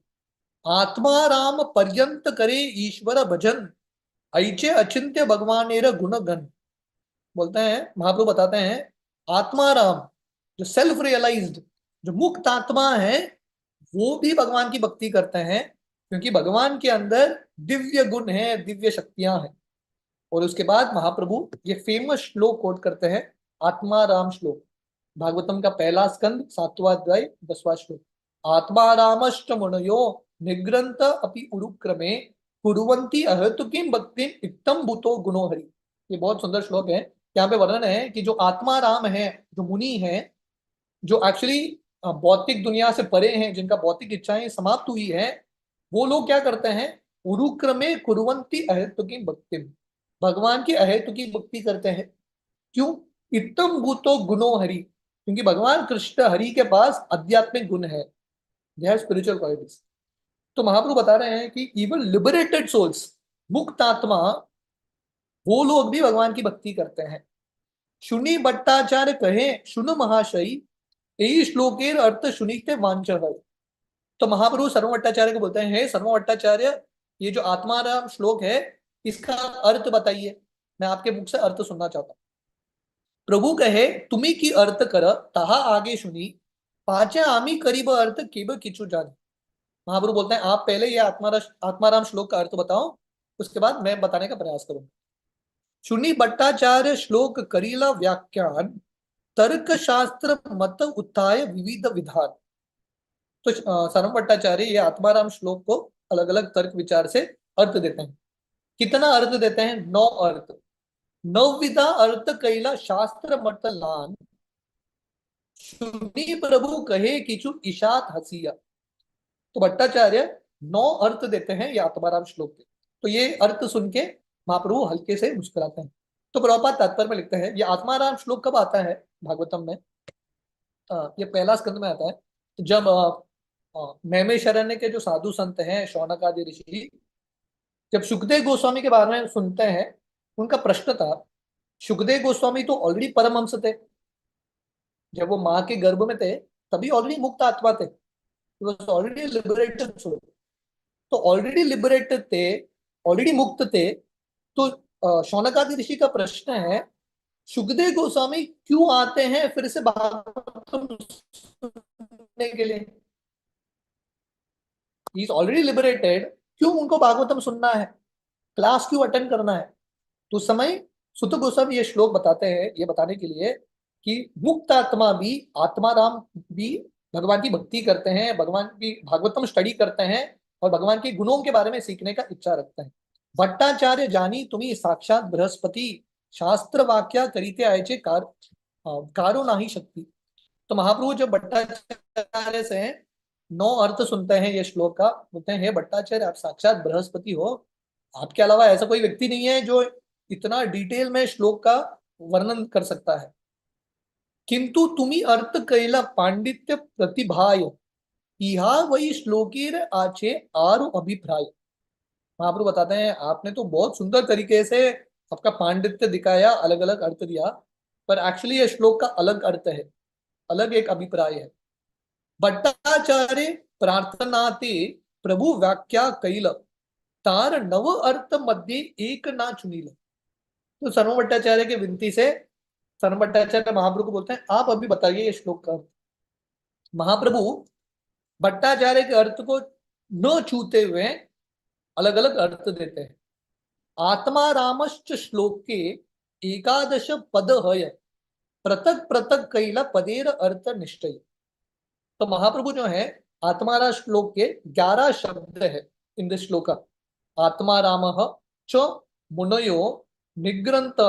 आत्मा राम पर्यंत करे ईश्वर भजन, ऐचे अचिंत्य भगवानेर गुण गण। बोलते हैं, महाप्रभु बताते हैं, आत्मा राम, जो सेल्फ रियलाइज्ड, जो मुक्त आत्मा है, वो भी भगवान की भक्ति करते हैं, क्योंकि भगवान के अंदर दिव्य गुण है, दिव्य शक्तियां हैं। और उसके बाद महाप्रभु ये फेमस श्लोक कोट करते हैं, आत्मा राम श्लोक, भागवतम का पहला स्कंद 7वां अध्याय 10वां श्लोक। आत्मा रामश्च मुनयो निग्रंथ अपि उरुक्रमे कुरुवंती अहतुकीम भक्तिम इत्तम भूतो गुणो हरि। ये बहुत सुंदर श्लोक है। यहाँ पे वर्णन है कि जो आत्मा राम है, जो मुनि है, जो एक्चुअली भौतिक दुनिया से परे हैं, जिनका भौतिक इच्छाएं समाप्त हुई है, वो लोग क्या करते हैं, उरुक्रमे कुरुवंती अहेतुकी भक्ति, भगवान की अहेतुकी भक्ति करते हैं। क्यों? इत्तम भूतो गुणो हरि, क्योंकि भगवान कृष्ण हरि के पास आध्यात्मिक गुण है, यह स्पिरिचुअल क्वालिटीज। तो महाप्रभु बता रहे हैं कि इवन लिबरेटेड सोल्स, मुक्त आत्मा, वो लोग भी भगवान की भक्ति करते हैं। शुनि भट्टाचार्य कहे, शुन महाशयी, यही श्लोकेर अर्थ सुनीते वांच है। तो महाप्रभु सर्व भट्टाचार्य को बोलते हैं, हे सर्व भट्टाचार्य, ये जो आत्माराम श्लोक है, इसका अर्थ बताइए, मैं आपके मुख से अर्थ सुनना चाहता हूँ। प्रभु कहे, तुम्ही की अर्थ कर ताहा आगे सुनी, पाचे आमी करीब अर्थ केब किचु जाने। महाप्रभु बोलते हैं, आप पहले ये आत्माराम श्लोक का अर्थ बताओ, उसके बाद मैं बताने का प्रयास करूंगा। शुनि भट्टाचार्य श्लोक करीला व्याख्यान, तर्क शास्त्र मत उत्थाय विविध विधान। तो सरम भट्टाचार्य ये आत्माराम श्लोक को अलग अलग तर्क विचार से अर्थ देते हैं। कितना अर्थ देते हैं? 9 अर्थ। नवविधा अर्थ कैला शास्त्र मत लान, शुनि प्रभु कहे किचु ईशात हसिया। तो भट्टाचार्य 9 अर्थ देते हैं ये आत्माराम श्लोक के। तो ये अर्थ सुन के महाप्रभु हल्के से मुस्कुराते हैं। तो प्रभुपाद तात्पर्य में लिखते हैं, ये आत्माराम श्लोक कब आता है भागवतम में? ये पहला स्कंद में आता है, जब नैमिषारण्य के जो साधु संत हैं, शौनक आदि ऋषि, जब सुखदेव गोस्वामी के बारे में सुनते हैं, उनका प्रश्न था, सुखदेव गोस्वामी तो ऑलरेडी परमहंस थे, जब वो माँ के गर्भ में थे, तभी ऑलरेडी मुक्त आत्मा थे, ऑलरेडी लिबरेटेड सोल। तो ऑलरेडी लिबरेटेड थे, ऑलरेडी मुक्त थे। तो शौनकादि ऋषि का प्रश्न है, सुखदेव गोस्वामी क्यों आते हैं फिर से भागवतम सुनने के लिए? ही इज ऑलरेडी लिबरेटेड, क्यों उनको भागवतम सुनना है, क्लास क्यों अटेंड करना है? तो उस समय सुत गोस्वामी ये श्लोक बताते हैं, ये बताने के लिए कि मुक्त आत्मा भी, आत्माराम भी भगवान की भक्ति करते हैं, भगवान की भागवतम स्टडी करते हैं और भगवान के गुणों के बारे में सीखने का इच्छा रखते हैं। भट्टाचार्य जानी तुम्ही साक्षात बृहस्पति, शास्त्र वाक्या करीते आयचे कारो नाही शक्ति। तो महाप्रभु जब भट्टाचार्य से 9 अर्थ सुनते हैं ये श्लोक का, बोलते हैं हे भट्टाचार्य, आप साक्षात बृहस्पति हो, आपके अलावा ऐसा कोई व्यक्ति नहीं है जो इतना डिटेल में श्लोक का वर्णन कर सकता है। किंतु तुम्ही अर्थ कैला पांडित्य प्रतिभाय, इहा वही श्लोकीर आचे आरु अभिप्राय। महाप्रभु बताते हैं आपने तो बहुत सुंदर तरीके से आपका पांडित्य दिखाया, अलग अलग अर्थ दिया, पर एक्चुअली ये श्लोक का अलग अर्थ है, अलग एक अभिप्राय है। भट्टाचार्य प्रार्थनाते प्रभु व्याख्या कैल, तार नव अर्थ मध्य एक ना चुनील। तो सर्व भट्टाचार्य की विनती से सर्व भट्टाचार्य महाप्रभु को बोलते हैं आप अभी बताइए ये श्लोक का अर्थ। महाप्रभु भट्टाचार्य के अर्थ को न छूते हुए अलग अलग अर्थ देते हैं। आत्मा रामश्च श्लोक के एकादश पद हय, पृथक पृथक कैला पदेर अर्थ निश्चय। तो महाप्रभु जो है आत्मारा श्लोक के 11 शब्द है इन दिस श्लोक। आत्मा राम च मुनयो निग्रंथ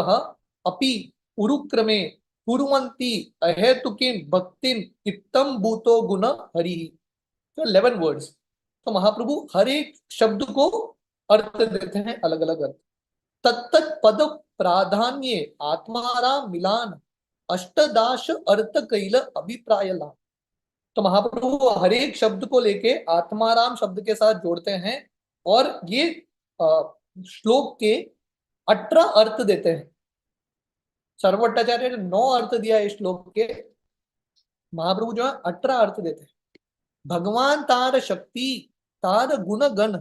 अपि उरुक्रमे कुर्वन्ति अहेतुकीं भक्तिं इत्तम भूतो गुण हरि। तो 11 वर्ड्स। तो महाप्रभु हर एक शब्द को अर्थ देते हैं, अलग अलग अर्थ। तत्त पद प्राधान्य आत्माराम मिलान, अष्टदाश अर्थ कैल अभिप्राय ला। तो महाप्रभु हर एक शब्द को लेके आत्माराम शब्द के साथ जोड़ते हैं और ये श्लोक के 18 अर्थ देते हैं। सर्व भट्टाचार्य ने 9 अर्थ दिया इस श्लोक के, महाप्रभु जो है 18 अर्थ देते हैं। भगवान तार शक्ति तार गुण गण,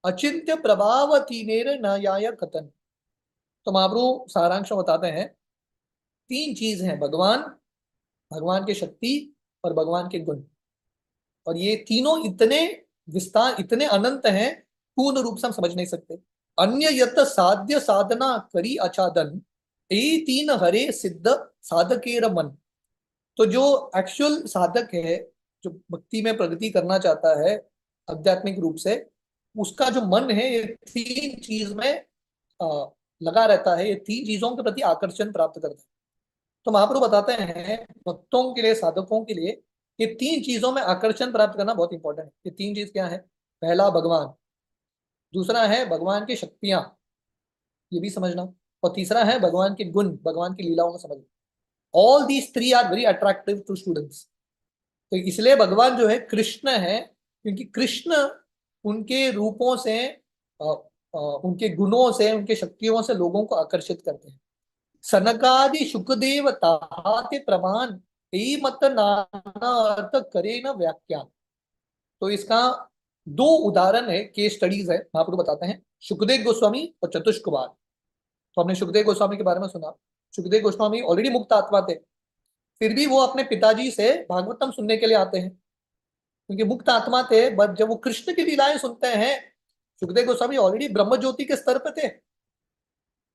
अचिंत्य प्रभाव तीनेर न्याय कथन। तो महाप्रभु सारांश बताते हैं 3 चीज हैं, भगवान, भगवान की शक्ति और भगवान के गुण। और ये तीनों इतने विस्तार, इतने अनंत हैं, पूर्ण रूप से हम समझ नहीं सकते। अन्य यत साध्य साधना करी अचादन, ए तीन हरे सिद्ध साधकेर मन। तो जो एक्चुअल साधक है, जो भक्ति में प्रगति करना चाहता है आध्यात्मिक रूप से, उसका जो मन है ये 3 चीज में लगा रहता है, ये 3 चीजों के प्रति आकर्षण प्राप्त करता है। तो महाप्रभु बताते हैं भक्तों के लिए, साधकों के लिए ये 3 चीजों में आकर्षण प्राप्त करना बहुत इंपॉर्टेंट है। ये 3 चीज क्या है? पहला भगवान, दूसरा है भगवान की शक्तियां, ये भी समझना, और तीसरा है भगवान के गुण, भगवान की लीलाओं को समझना। All these 3 are very attractive to students. तो इसलिए भगवान जो है कृष्ण है, क्योंकि कृष्ण उनके रूपों से, उनके गुणों से, उनके शक्तियों से लोगों को आकर्षित करते हैं। सनकादि शुकदेव ताहाते प्रमाण, यही मत नाना अर्थ करे न व्याख्यान। तो इसका 2 उदाहरण है, केस स्टडीज है, महाप्रभु बताते हैं, सुखदेव गोस्वामी और चतुष कुमार। तो हमने सुखदेव गोस्वामी के बारे में सुना। सुखदेव गोस्वामी ऑलरेडी मुक्त आत्मा थे, फिर भी वो अपने पिताजी से भागवतम सुनने के लिए आते हैं, क्योंकि मुक्त आत्मा थे। बट जब वो कृष्ण की लीलाएं सुनते हैं, सुखदेव गोस्वामी ऑलरेडी ब्रह्म ज्योति के स्तर पे थे,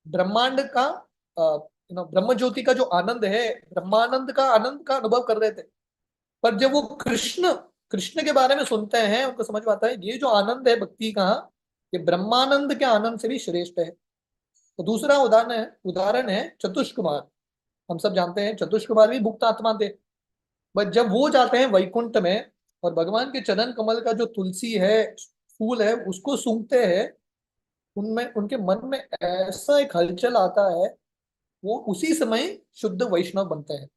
ब्रह्मांड का ब्रह्म ज्योति का जो आनंद है, ब्रह्मानंद का आनंद का अनुभव कर रहे थे। पर जब वो कृष्ण कृष्ण के बारे में सुनते हैं, उनको समझ में आता है ये जो आनंद है भक्ति का, ये ब्रह्मानंद के आनंद से भी श्रेष्ठ है। तो दूसरा उदाहरण है चतुष कुमार। हम सब जानते हैं चतुष कुमार भी मुक्त आत्मा थे, बट जब वो जाते हैं वैकुंठ में और भगवान के चरण कमल का जो तुलसी है, फूल है, उसको सूंघते हैं, उनमें, उनके मन में ऐसा एक हलचल आता है, वो उसी समय शुद्ध वैष्णव बनते हैं।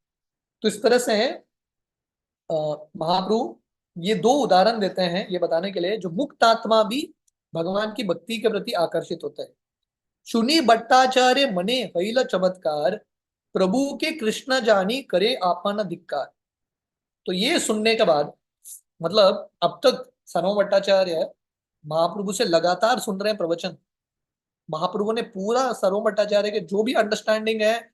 तो इस तरह से महाप्रभु ये 2 उदाहरण देते हैं ये बताने के लिए, जो मुक्त आत्मा भी भगवान की भक्ति के प्रति आकर्षित होता है। सुनी भट्टाचार्य मने हईल चमत्कार, प्रभु के कृष्ण जानी करे आपन धिक्कार। तो ये सुनने के बाद, मतलब अब तक सनम भट्टाचार्य महाप्रभु से लगातार सुन रहे हैं प्रवचन। महाप्रभु ने पूरा सर्व भट्टाचार्य के जो भी अंडरस्टैंडिंग है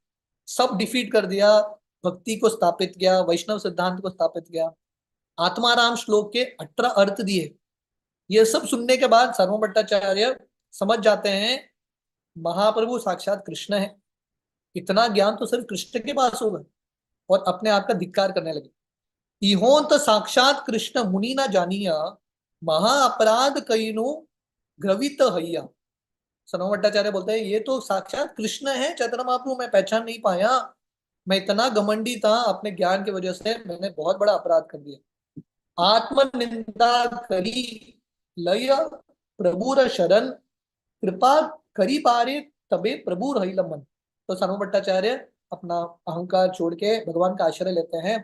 सब डिफीट कर दिया, भक्ति को स्थापित किया, वैष्णव सिद्धांत को स्थापित किया, आत्माराम श्लोक के 18 अर्थ दिए। ये सब सुनने के बाद सर्व भट्टाचार्य समझ जाते हैं महाप्रभु साक्षात कृष्ण है। इतना ज्ञान तो सिर्फ कृष्ण के पास होगा, और अपने आप का धिक्कार करने लगे। इहोंत साक्षात कृष्ण मुनि ना जानिया, महा अपराध कईनु ग्रवित हैया। सनम भट्टाचार्य बोलते हैं ये तो साक्षात कृष्ण है चैतन्य महाप्रभु, मैं पहचान नहीं पाया, मैं इतना घमंडी था, अपने ज्ञान की वजह से मैंने बहुत बड़ा अपराध कर दिया। आत्म निंदा करी लय प्रभुर शरण, कृपा करी पारे तबे प्रभु रही लमन। तो सनम भट्टाचार्य अपना अहंकार छोड़ के भगवान का आश्रय लेते हैं,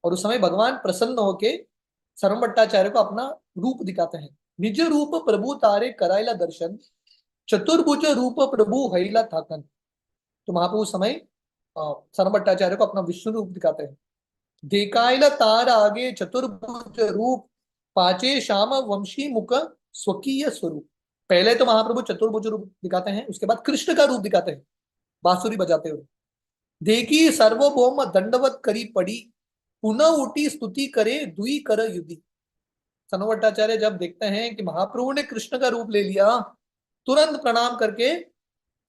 और उस समय भगवान प्रसन्न होके सनम भट्टाचार्य को अपना रूप दिखाते हैं। निज रूप प्रभु तारे कराइला दर्शन, चतुर्भुज रूप प्रभु हईला थाकन। तो महाप्रभु उस समय सनम भट्टाचार्य को अपना विष्णु रूप दिखाते हैं। देखाइला तार आगे चतुर्भुज रूप, पाचे श्याम वंशी मुख स्वकीय स्वरूप। पहले तो महाप्रभु चतुर्भुज रूप दिखाते हैं, उसके बाद कृष्ण का रूप दिखाते हैं बांसुरी बजाते हुए। देखी सर्वभौम दंडवत करी पड़ी, पुनः उठी स्तुति करे दुई कर युद्धि। सनम भट्टाचार्य जब देखते हैं कि महाप्रभु ने कृष्ण का रूप ले लिया, तुरंत प्रणाम करके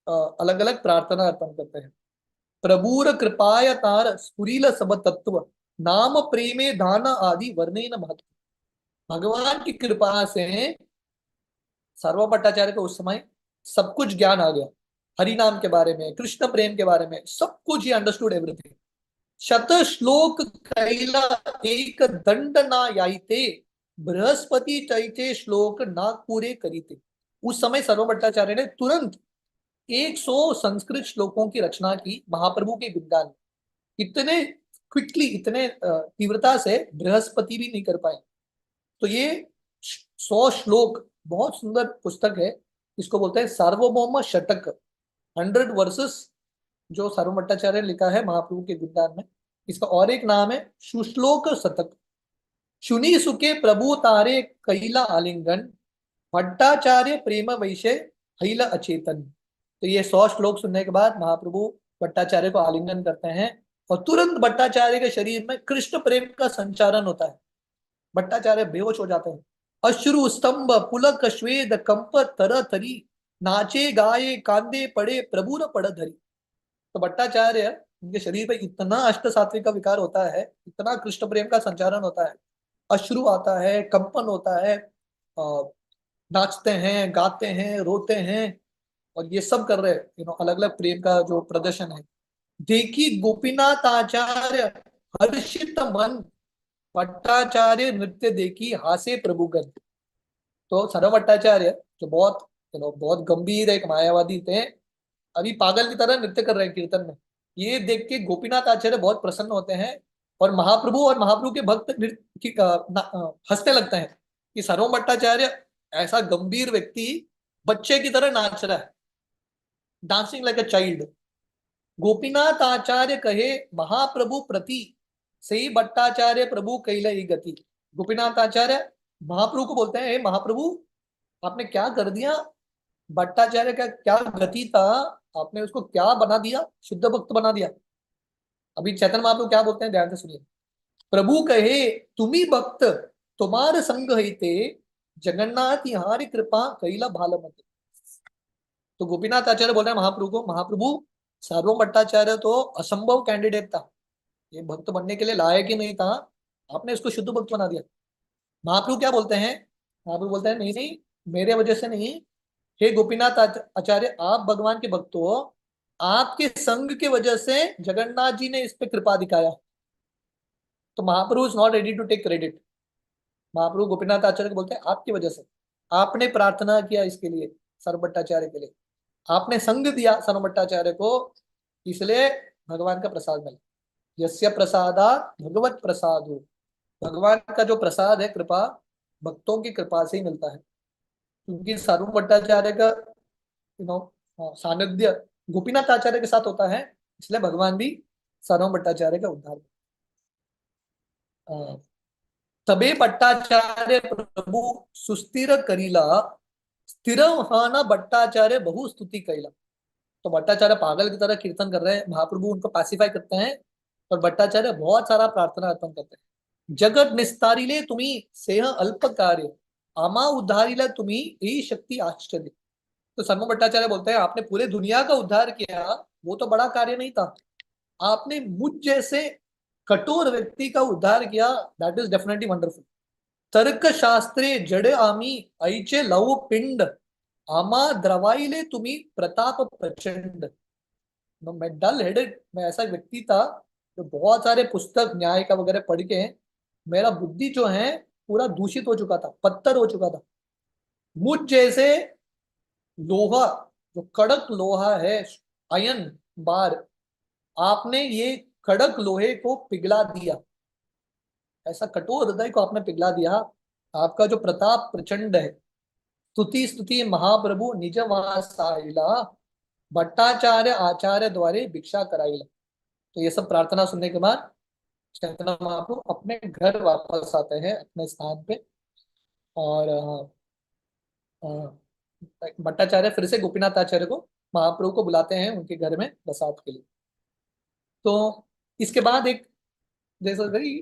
अलग अलग प्रार्थना अर्पण करते हैं। प्रभुर कृपाय तार स्फुरील सब तत्व, नाम प्रेमे दान आदि वर्णे न महत्व। भगवान की कृपा से सर्व भट्टाचार्य को उस समय सब कुछ ज्ञान आ गया, हरि नाम के बारे में, कृष्ण प्रेम के बारे में, सब कुछ ही अंडरस्टूड एवरीथिंग। शत श्लोक कैला एक दंड ना याइते, बृहस्पति चैते श्लोक नागपुरे करीते। उस समय सर्व भट्टाचार्य ने तुरंत 100 संस्कृत श्लोकों की रचना की महाप्रभु के गुणगान में। इतने क्विकली, इतने तीव्रता से बृहस्पति भी नहीं कर पाए। तो ये 100 श्लोक बहुत सुंदर पुस्तक है, इसको बोलते हैं सार्वभौम शतक, 100 वर्सेस, जो सर्व भट्टाचार्य ने लिखा है महाप्रभु के गुणगान में। इसका और एक नाम है सुश्लोक शतक। शुनि सुके प्रभु तारे कैला आलिंगन, भट्टाचार्य प्रेम वैश्य हैला अचेतन। तो ये 100 श्लोक सुनने के बाद महाप्रभु भट्टाचार्य को आलिंगन करते हैं, और तुरंत भट्टाचार्य के शरीर में कृष्ण प्रेम का संचारण होता है। भट्टाचार्य बेहोश हो जाते हैं। अश्रु स्तंभ पुलक श्वेद कंप तर थरी, नाचे गाये कांदे पड़े प्रभु न पड़ धरी। तो भट्टाचार्य, उनके शरीर पे इतना अष्ट सात्विक का विकार होता है, इतना कृष्ण प्रेम का संचारण होता है, अश्रु आता है, कंपन होता है, नाचते हैं, गाते हैं, रोते हैं, और ये सब कर रहे हैं, अलग अलग प्रेम का जो प्रदर्शन है। देखी गोपीनाथ आचार्य हर्षित मन, भट्टाचार्य नृत्य देखी हासे प्रभुगन। तो सरव भट्टाचार्य जो बहुत बहुत गंभीर एक मायावादी थे, अभी पागल की तरह नृत्य कर रहे हैं कीर्तन में। ये देख के गोपीनाथ आचार्य बहुत प्रसन्न होते हैं, और महाप्रभु के भक्त हंसने लगते हैं कि सरव भट्टाचार्य ऐसा गंभीर व्यक्ति बच्चे की तरह नाच रहा है, dancing like a child. Gopinath Acharya कहे महाप्रभु प्रति, सही भट्टाचार्य प्रभु कैलई गति। गोपीनाथ आचार्य महाप्रभु को बोलते हैं, हे महाप्रभु, आपने क्या कर दिया, भट्टाचार्य का क्या गति था, आपने उसको क्या बना दिया, शुद्ध भक्त बना दिया। अभी चैतन्य महाप्रभु क्या बोलते हैं, ध्यान से सुनिए। प्रभु कहे तुम्ही भक्त, तुम्हारे संग हिते, जगन्नाथ यहाँ कृपा कैला भालमते। तो गोपीनाथ आचार्य बोल रहे हैं महाप्रभु को, महाप्रभु सार्वभौम भट्टाचार्य तो असंभव कैंडिडेट था, ये भक्त बनने के लिए लायक ही नहीं था, आपने इसको शुद्ध भक्त बना दिया। महाप्रभु क्या बोलते हैं, महाप्रभु बोलते हैं नहीं नहीं, मेरे वजह से नहीं, हे गोपीनाथ आचार्य, आप भगवान के भक्त हो, आपके संग के वजह से जगन्नाथ जी ने इस पे कृपा दिखाया। तो Mahaprabhu is not ready to take credit. Mahaprabhu Gopinath Acharya को बोलते हैं आपकी वजह से, आपने प्रार्थना किया इसके लिए, सर्व भट्टाचार्य के लिए, आपने संग दिया सर्व भट्टाचार्य को, इसलिए भगवान का प्रसाद मिला। यस्य प्रसादा भगवत प्रसाद हो, भगवान का जो प्रसाद है, कृपा, भक्तों की कृपा से ही मिलता है। क्योंकि सारू भट्टाचार्य का सानिध्य गोपीनाथ आचार्य के साथ होता है, इसलिए भगवान भी सारू भट्टाचार्य का उद्धार। तबे भट्टाचार्य प्रभु सुस्थिर करीला, स्थिर हाना भट्टाचार्य बहु स्तुति कैला। तो भट्टाचार्य पागल की तरह कीर्तन कर रहे हैं, महाप्रभु उनको पैसिफाई करते हैं और भट्टाचार्य बहुत सारा प्रार्थना अर्पण करते हैं। जगत निस्तारिले तुम्ही सेह अल्प कार्य, आमा उद्धारिला तुम्ही यही शक्ति आश्चर्य। तो शर्मा भट्टाचार्य बोलते हैं आपने पूरे दुनिया का उद्धार किया, वो तो बड़ा कार्य नहीं था, आपने मुझ जैसे कठोर व्यक्ति का उद्धार किया, दैट इज डेफिनेटली वंडरफुल। तर्क शास्त्रे जड़े आमी ऐचे लव पिंड, आमा द्रवाइले तुम्ही प्रताप प्रचंड। मैं डल हेडेड, मैं ऐसा व्यक्ति था जो बहुत सारे पुस्तक न्याय का वगैरह पढ़ के मेरा बुद्धि जो है पूरा दूषित हो चुका था, पत्थर हो चुका था। मुझ जैसे लोहा, जो कड़क लोहा है, आयन बार, आपने ये कड़क लोहे को पिघला दिया, ऐसा कठोर हृदय को आपने पिघला दिया। आपका जो प्रताप प्रचंड है। स्तुति स्तुति महाप्रभु निज वास आइला, भट्टाचार्य आचार्य द्वारे भिक्षा कराइला। तो ये सब प्रार्थना सुनने के बाद चैतन्य महाप्रभु अपने घर वापस आते हैं अपने स्थान पे। और भट्टाचार्य फिर से गोपीनाथ आचार्य को, महाप्रभु को बुलाते हैं उनके घर में प्रसाद के लिए। तो इसके बाद एक जैसा वेरी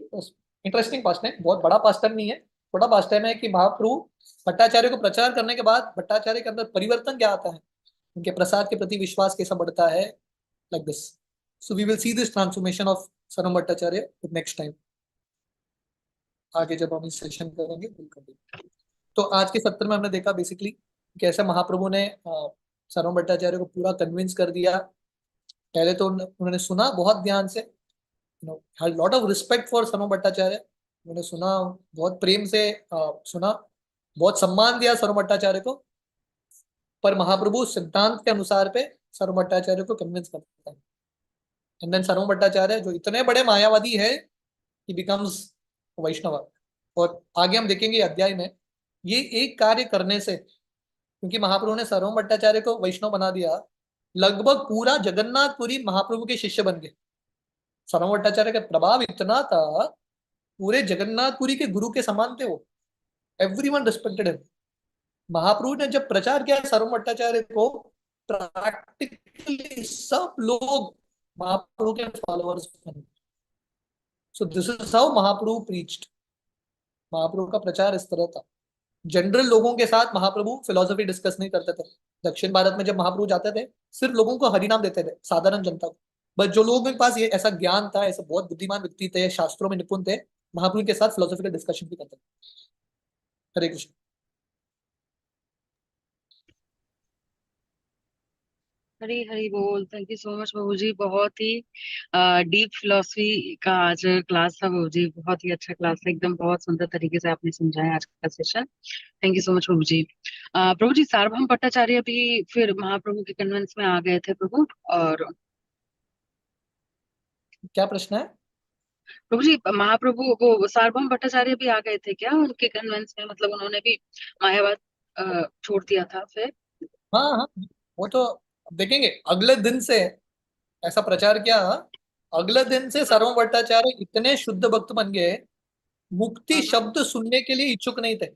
इंटरेस्टिंग पास्ट टाइम, बहुत बड़ा पास्ट टाइम नहीं है, थोड़ा पास्ट टाइम है कि महाप्रभु भट्टाचार्य को प्रचार करने के बाद भट्टाचार्य के अंदर परिवर्तन क्या आता है, उनके प्रसाद के प्रति विश्वास कैसा बढ़ता है, like this. So we will see this transformation of सरम भट्टाचार्य नेक्स्ट टाइम, आगे जब हम इस सेशन करेंगे बिल्कुल। तो आज के सत्र में हमने देखा बेसिकली कैसे महाप्रभु ने सरम भट्टाचार्य को पूरा कन्विंस कर दिया। पहले तो उन्होंने सुना बहुत ध्यान से, had lot of respect for सरम भट्टाचार्य, उन्होंने सुना, बहुत प्रेम से सुना, बहुत सम्मान दिया सरम भट्टाचार्य को। पर महाप्रभु सिद्धांत के अनुसार पे सरम भट्टाचार्य को कन्विंस करता है। एंड देन सरम भट्टाचार्य जो इतने बड़े मायावादी है, ही बिकम्स वैष्णव। और आगे हम देखेंगे अध्याय में ये एक कार्य करने से, क्योंकि महाप्रभु ने सरम भट्टाचार्य को वैष्णव बना दिया, लगभग पूरा जगन्नाथपुरी महाप्रभु के शिष्य बन गए। सरम भट्टाचार्य का प्रभाव इतना था, पूरे जगन्नाथपुरी के गुरु के समान थे वो, एवरीवन रिस्पेक्टेड हिम। महाप्रभु ने जब प्रचार किया सरम भट्टाचार्य को, प्रैक्टिकली सब लोग महाप्रभु के फॉलोअर्स बने। So this is how Mahaprabhu preached. Mahaprabhu का प्रचार इस तरह था। जनरल लोगों के साथ महाप्रभु फिलोसफी डिस्कस नहीं करते थे। दक्षिण भारत में जब महाप्रभु जाते थे सिर्फ लोगों को हरिनाम देते थे, साधारण जनता को। बस जो लोगों के पास ये ऐसा ज्ञान था, ऐसे बहुत बुद्धिमान व्यक्ति थे, शास्त्रों में निपुण थे, महाप्रभु के साथ फिलोसफिकल डिस्कशन भी करते थे। हरे कृष्ण। हरी हरी बोल। थैंक यू सो मच बाबू जी, बहुत ही डीप फिलोसफी का आज क्लास था बाबू जी, बहुत ही अच्छा क्लास था एकदम, बहुत सुंदर तरीके से आपने समझाया आज का session. Thank you so much Prabhu ji. Prabhu ji Sarvabhauma Bhattacharya भी फिर महाप्रभु के कन्वेंस में आ गए थे प्रभु, और क्या प्रश्न है? प्रभु जी महाप्रभु वो सार्वभौम भट्टाचार्य भी आ गए थे क्या उनके कन्वेंस में, मतलब उन्होंने भी मायावाद छोड़ दिया था फिर? हाँ हाँ, वो तो देखेंगे अगले दिन से ऐसा प्रचार किया। अगले दिन से सर्व भट्टाचार्य इतने शुद्ध भक्त बन गए, मुक्ति हाँ हाँ। शब्द सुनने के लिए इच्छुक नहीं थे।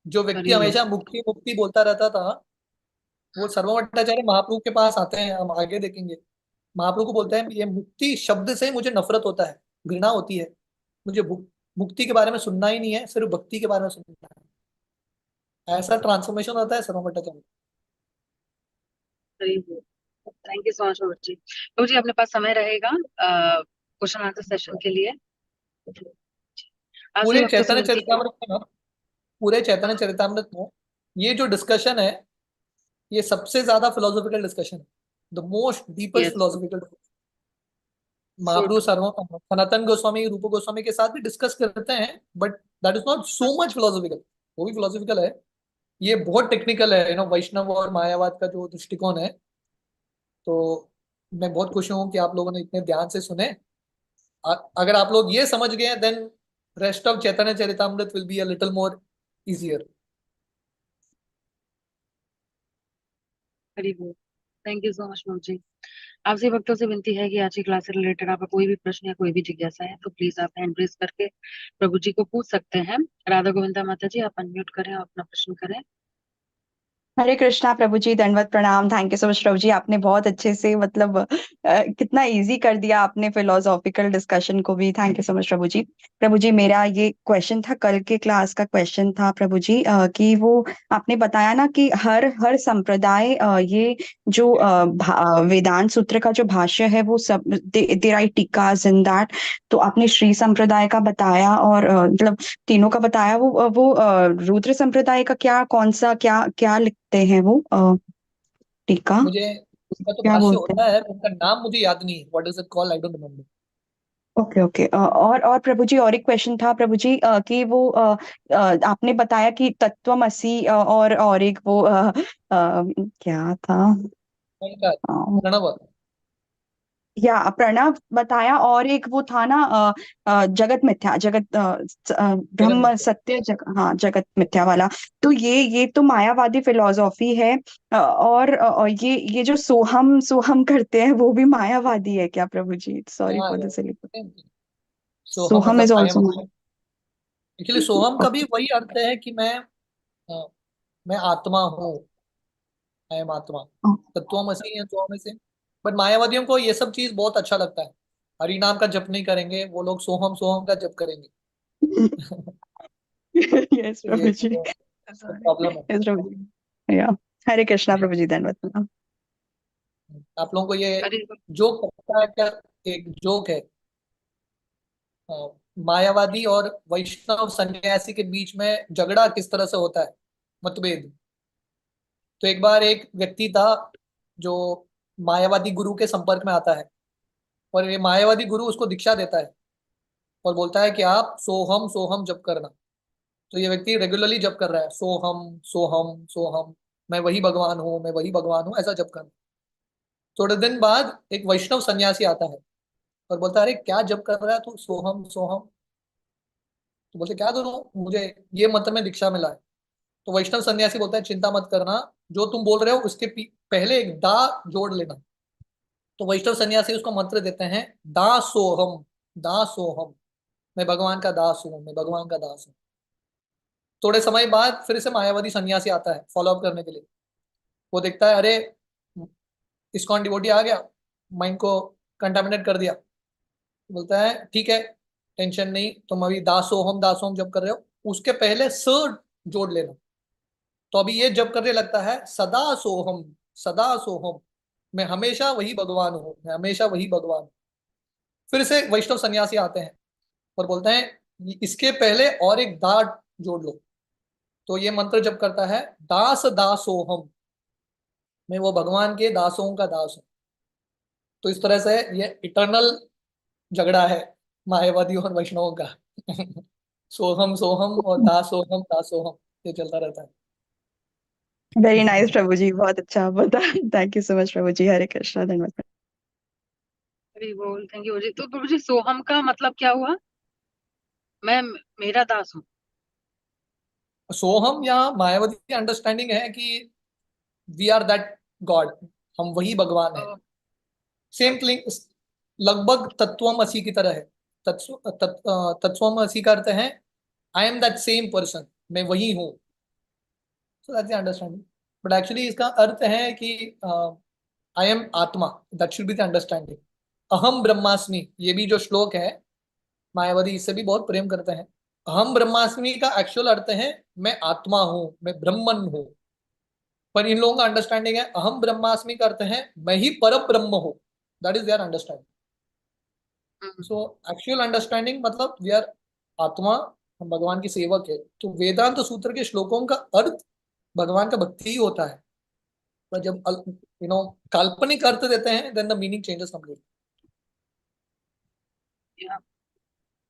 जो व्यक्ति अरे हमेशा मुक्ति मुक्ति बोलता रहता था, वो सर्व भट्टाचार्य महाप्रभु के पास आते हैं, हम आगे देखेंगे। महाप्रभु को बोलते हैं ये मुक्ति शब्द से मुझे नफरत होता है, घृणा होती है, मुझे मुक्ति के बारे में सुनना ही नहीं है, सिर्फ भक्ति के बारे में सुनना है। ऐसा ट्रांसफॉर्मेशन होता है सर्व भट्टाचार्य। हरी बोल। Thank you so much Prabhu ji. Prabhu जी अपने पास समय रहेगा क्वेश्चन आंसर सेशन के लिए? आखिरी पूरे भक्तों से चैतन्य विनती है। चरितामृत में ना, पूरे चैतन्य चरितामृत में ये जो डिस्कशन है, ये सबसे ज्यादा फिलोसॉफिकल डिस्कशन है, the most deepest yes, philosophical. So Mahaprabhu सर्व सनातन गोस्वामी रूप गोस्वामी के साथ भी डिस्कस करते हैं, but that is not so much philosophical. वो भी फिलोसॉफिकल है, ये बहुत टेक्निकल है, वैष्णव और मायावाद का जो दृष्टिकोण है। तो मैं बहुत खुश हूँ कि आप लोगों ने इतने ध्यान से सुने। अगर आप लोग ये समझ गए then rest of Chaitanya Charitamrita will be a little more easier. Hari बोल। Thank you so much Prabhu ji. आपसे भक्तों से विनती है कि आज की क्लास से रिलेटेड आपका कोई भी प्रश्न या कोई भी जिज्ञासा है तो प्लीज आप हैंड रेज करके प्रभु जी को पूछ सकते हैं। राधा गोविंदा माता जी, आप अनम्यूट करें और अपना प्रश्न करें। हरे कृष्णा प्रभु जी, दंडवत प्रणाम। Thank you so much Prabhu जी, आपने बहुत अच्छे से मतलब कितना इजी कर दिया आपने फिलोसॉफिकल डिस्कशन को भी। Thank you so much Prabhu ji. Prabhu जी, मेरा ये क्वेश्चन था, कल के क्लास का क्वेश्चन था प्रभु जी, कि वो आपने बताया ना कि हर हर संप्रदाय ये जो वेदांत सूत्र का जो भाष्य है वो सब देयर आर टीकास इन दैट। तो आपने श्री संप्रदाय का बताया और मतलब तीनों का बताया। वो रुद्र संप्रदाय का क्या, कौन सा, क्या क्या लिखते हैं वो टीका, मुझे उसका तो क्या भाष्य बोलते हैं? होता है, उनका नाम मुझे याद नहीं है, what is it called, I don't remember. Okay okay. और प्रभु जी, और एक क्वेश्चन था प्रभु जी, कि वो आपने बताया कि तत्वमसि, और एक वो क्या था, उनका अ, प्रणव। या प्रणव बताया, और एक वो था ना जगत मिथ्या, जगन ब्रह्म मित्र। सत्य हाँ, जगत मिथ्या वाला। तो ये तो मायावादी फिलॉसफी है। और ये जो सोहम सोहम करते हैं वो भी मायावादी है क्या प्रभु जी? सॉरी हाँ फॉर यार, दिस। सोहम सोहम मतलब is I am. Also. Actually सोहम का भी वही अर्थ है कि मैं आत्मा हूँ, आई एम आत्मा। तत्वमसि है तो में से। बट मायावादियों को ये सब चीज बहुत अच्छा लगता है। हरि नाम का जप नहीं करेंगे वो लोग, सोहम सोहम का जप करेंगे। यस तो ये प्रभु जी, सॉरी। प्रॉब्लम है। यस प्रभु जी, या हरे कृष्णा प्रभु जी, धन्यवाद प्रणाम। आप लोगों को ये अरे जोक पता है क्या? एक जोक है, अ, मायावादी और वैष्णव सन्यासी के बीच में झगड़ा किस तरह से होता है, मतभेद। तो एक बार एक व्यक्ति था जो मायावादी गुरु के संपर्क में आता है, और ये मायावादी गुरु उसको दीक्षा देता है और बोलता है कि आप सोहम सोहम जप करना। तो ये व्यक्ति रेगुलरली जप कर रहा है, सोहम सोहम सोहम, मैं वही भगवान हूँ, मैं वही भगवान हूँ, ऐसा जप करना। थोड़े दिन बाद एक वैष्णव सन्यासी आता है और बोलता है, अरे क्या जप कर रहा है तू, सोहम सोहम? तो बोलते क्या करूं, मुझे ये मंत्र में दीक्षा मिला है। तो वैष्णव सन्यासी बोलता है, चिंता मत करना, जो तुम बोल रहे हो उसके पहले एक दा जोड़ लेना। तो वैष्णव सन्यासी उसको मंत्र देते हैं, दा सोहम, दा सोहम, मैं भगवान का दास हूँ, मैं भगवान का दास हूँ। थोड़े समय बाद फिर से मायावादी सन्यासी आता है फॉलो अप करने के लिए। वो देखता है, अरे इस्कॉन डिवोटी आ गया, माइंड को कंटामिनेट कर दिया। बोलता है ठीक है, टेंशन नहीं, तुम अभी दासोहम दासोहम जब कर रहे हो, उसके पहले स जोड़ लेना। तो अभी ये जब करने लगता है, सदा सोहम, सदा सोहम, मैं हमेशा वही भगवान हूँ, मैं हमेशा वही भगवान हूँ। फिर से वैष्णव सन्यासी आते हैं और बोलते हैं, इसके पहले और एक दा जोड़ लो। तो ये मंत्र जब करता है, दास दासोहम, मैं वो भगवान के दासों का दास हूँ। तो इस तरह से ये इटर्नल झगड़ा है मायावादियों और वैष्णवों का। सोहम सोहम और दासोहम दासोहम, ये चलता रहता है। वेरी नाइस प्रभु जी, बहुत अच्छा बता। Thank you so much Prabhu जी, हरे कृष्णा, धन्यवाद। हरि बोल, थैंक यू जी। तो प्रभु जी सोहम का मतलब क्या हुआ? मैं मेरा दास हूँ। सोहम या मायावती अंडरस्टैंडिंग है कि वी आर दैट गॉड, हम वही भगवान है। सेम थिंग, लगभग तत्वमसी की तरह है। तत्वमसी का अर्थ है, I am that same person, मैं वही हूँ। So that's the understanding. But actually इसका अर्थ है कि आई एम आत्मा, that should be the understanding. अहम ब्रह्मास्मि, ये भी जो श्लोक है, मायावादी इससे भी बहुत प्रेम करते हैं। अहम ब्रह्मास्मि का एक्चुअल अर्थ है, मैं आत्मा हूँ, मैं ब्रह्मन हूँ। पर इन लोगों का अंडरस्टैंडिंग है, अहम ब्रह्मास्मि का अर्थ है मैं ही पर ब्रह्म हूँ। That is their understanding. So actual understanding मतलब वी आर आत्मा, हम भगवान की सेवक है। तो वेदांत सूत्र के श्लोकों का अर्थ भगवान का भक्ति ही होता है। पर जब काल्पनिक अर्थ देते हैं, then the meaning changes completely.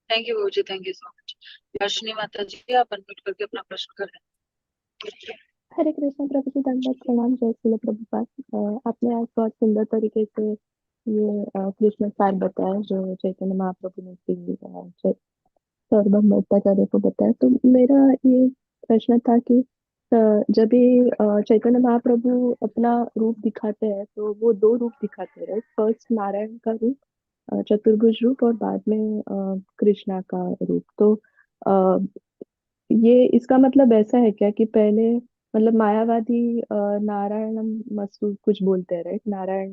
Thank you Prabhu ji, thank you so much. Darshani Mata ji, आप अनम्यूट करके अपना प्रश्न करें। हरे कृष्ण प्रभु जी, दंडवत प्रणाम, जय श्रील प्रभुपाद। आपने आज बहुत सुंदर तरीके से ये कृष्ण सार बताया जो चैतन्य महाप्रभु ने सर्वभौम भट्टाचार्य को बताया। तो मेरा ये प्रश्न था कि जब भी चैतन्य महाप्रभु अपना रूप दिखाते हैं तो वो दो रूप दिखाते हैं, राइट? फर्स्ट नारायण का रूप, चतुर्भुज रूप, और बाद में कृष्णा का रूप। तो अ, ये इसका मतलब ऐसा है क्या कि पहले मतलब मायावादी नारायणम मस्तु कुछ बोलते हैं, राइट? नारायण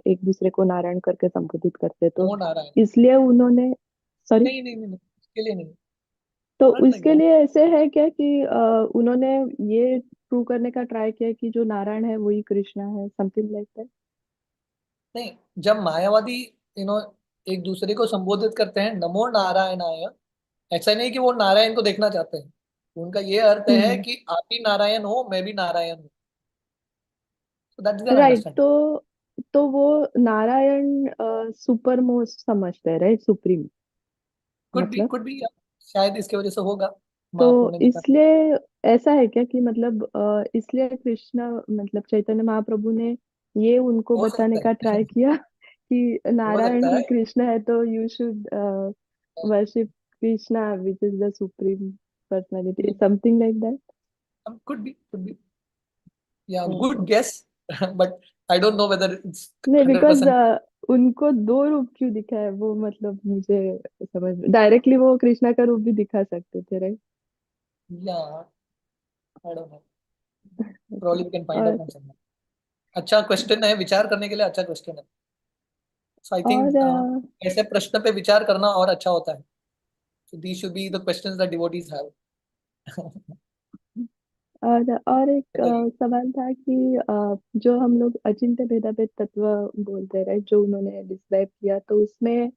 एक दूसरे को नारायण करके संबोधित करते हैं, तो कौन आ रहा है? इसलिए उन्होंने, सॉरी, नहीं नहीं नहीं नहीं, इसके लिए नहीं। तो नॉट लाइक उसके दैट। लिए ऐसे है क्या कि उन्होंने ये प्रूव करने का ट्राई किया कि जो नारायण है वही कृष्णा है, समथिंग लाइक दैट? नहीं, जब मायावादी यू नो एक दूसरे को संबोधित करते हैं नमो नारायणाय, ऐसा नहीं कि वो नारायण को देखना चाहते हैं। उनका ये अर्थ है हम्म, कि आप भी नारायण हो, मैं भी नारायण हूँ। So that is an right. Understanding. तो वो नारायण सुपर मोस्ट समझते हैं, राइट? सुप्रीम मतलब। कुड बी, शायद इसके वजह से होगा तो महाप्रभु ने दिखा। इसलिए ऐसा है क्या कि मतलब इसलिए कृष्ण मतलब चैतन्य महाप्रभु ने ये उनको हो बताने सकता का है। ट्राई किया कि हो नारायण सकता ही है। कृष्ण है, तो you should worship Krishna which is the supreme personality, something like that. Could be yeah good okay. Guess. But I don't know whether it's नहीं, बिकॉज 100%। उनको दो रूप क्यों दिखा है वो, मतलब मुझे समझ, डायरेक्टली वो कृष्णा का रूप भी दिखा सकते थे, राइट? या I don't know, okay. Probably we can find और आउट फ्रॉम समवेयर। अच्छा क्वेश्चन है, विचार करने के लिए अच्छा क्वेश्चन है। सो आई और थिंक ऐसे प्रश्न पे विचार करना और अच्छा होता है। So these should be the questions that devotees have. और एक बताइए। सवाल था कि जो हम लोग अचिंत्य भेदाभेद तत्व बोलते हैं, राइट, जो उन्होंने डिस्क्राइब किया, तो उसमें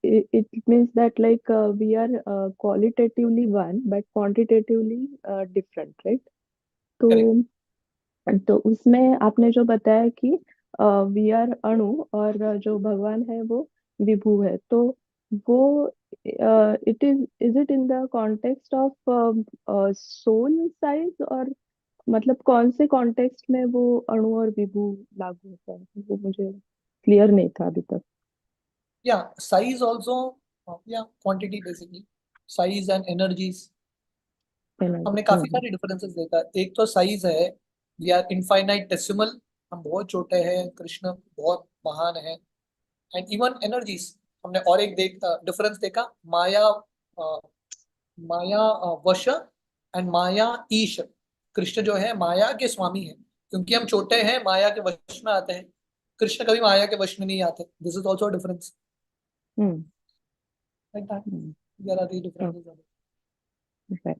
it means that like we are qualitatively one but quantitatively different, right? तो करेक्ट। तो उसमें आपने जो बताया कि वी आर अणु और जो भगवान है वो विभु है, तो वो is it in the context of soul size, और मतलब कौन से कॉन्टेक्स्ट में वो अणु और विभु लागू होता है, वो मुझे क्लियर नहीं था अभी तक। या साइज आल्सो, या quantity basically, size and energies. Energy. हमने काफी सारे डिफरेंसेस देखा। एक तो साइज है, वी आर इनफाइनाइटेसिमल, हम बहुत छोटे हैं, कृष्ण बहुत महान है। एंड इवन एनर्जीज, हमने और एक डिफरेंस देखा, माया, माया वश एंड माया ईश। कृष्ण जो है माया के स्वामी है, क्योंकि हम छोटे हैं माया के वश में आते हैं। कृष्ण कभी माया के वश में नहीं आते। This is also difference, hmm. Like that. Hmm. There are the differences. Okay.